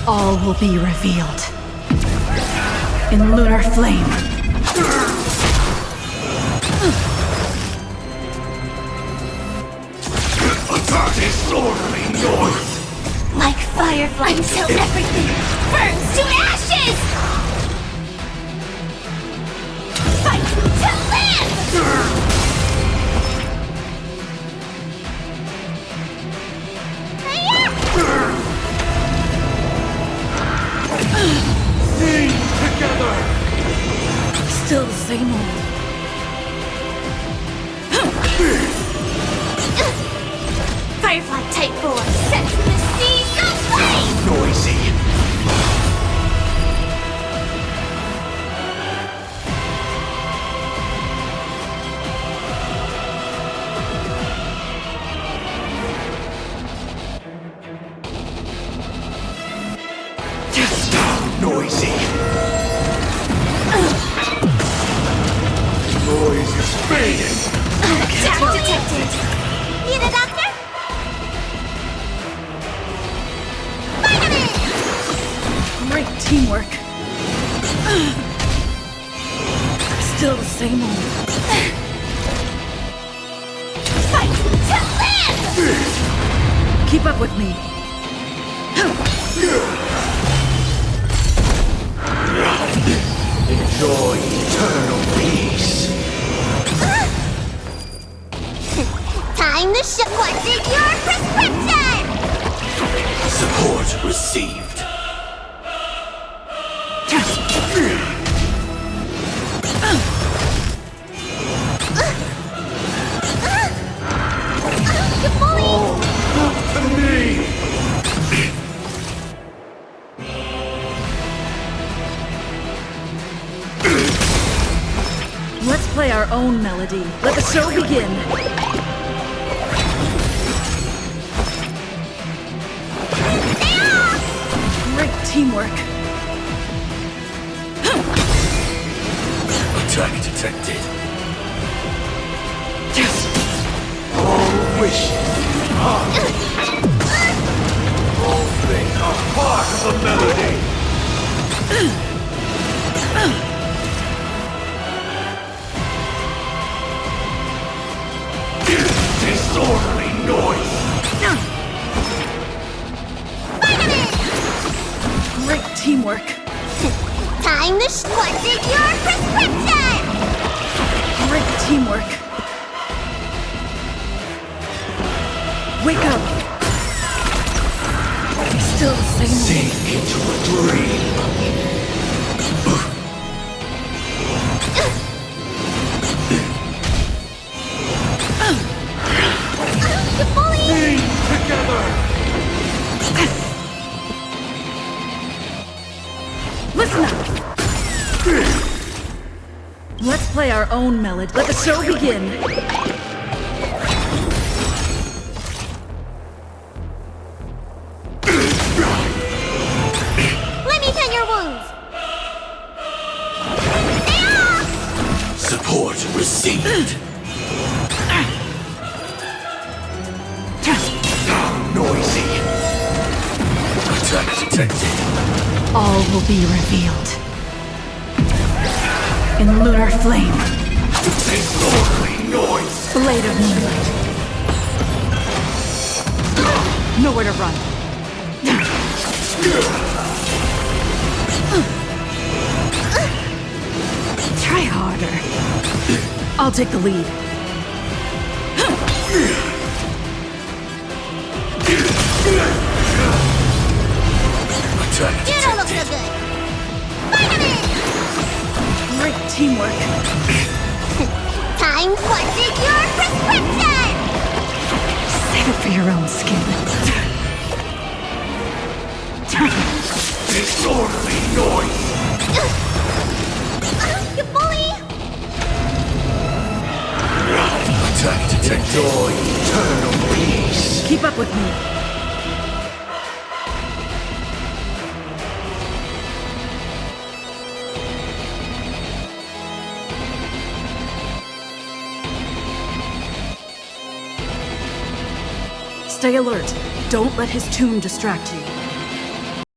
All will be revealed. In lunar flame. Attack is orderly noise. Like firefly until everything burns to ashes! Fight to land! Sing together. Still the same old. Firefly Type 4 set to the seas of flame! Noisy. Noisy. Noise is fading. Attack detected! Need a doctor? Vitamin! Great teamwork. Still the same old. Fight to land! Keep up with me. Enjoy eternal peace. Time to show what's in your prescription! Support received. You bully! To me. Let's play our own melody. Let the show begin. Great teamwork. Attack detected. All wishes are. All things are part of the melody. Disorderly noise. Great teamwork. Time to what's in your prescription? Great teamwork. Wake up. Still the same. Sink into a dream. You bully! Sing together. Listen up. Let's play our own melody. Let the show begin. Let me tend your wounds. Support received. How noisy. Attack detected. All will be revealed. In lunar flame. Disorderly noise. Blade of moonlight. Nowhere to run. Try harder. I'll take the lead. Attack You don't look so detected. good. Vitamin! Great teamwork. Time what's in your prescription? Save it for your own skin. Disorderly noise. You bully! Attack detected. Enjoy eternal peace. Keep up with me. Stay alert. Don't let his tune distract you.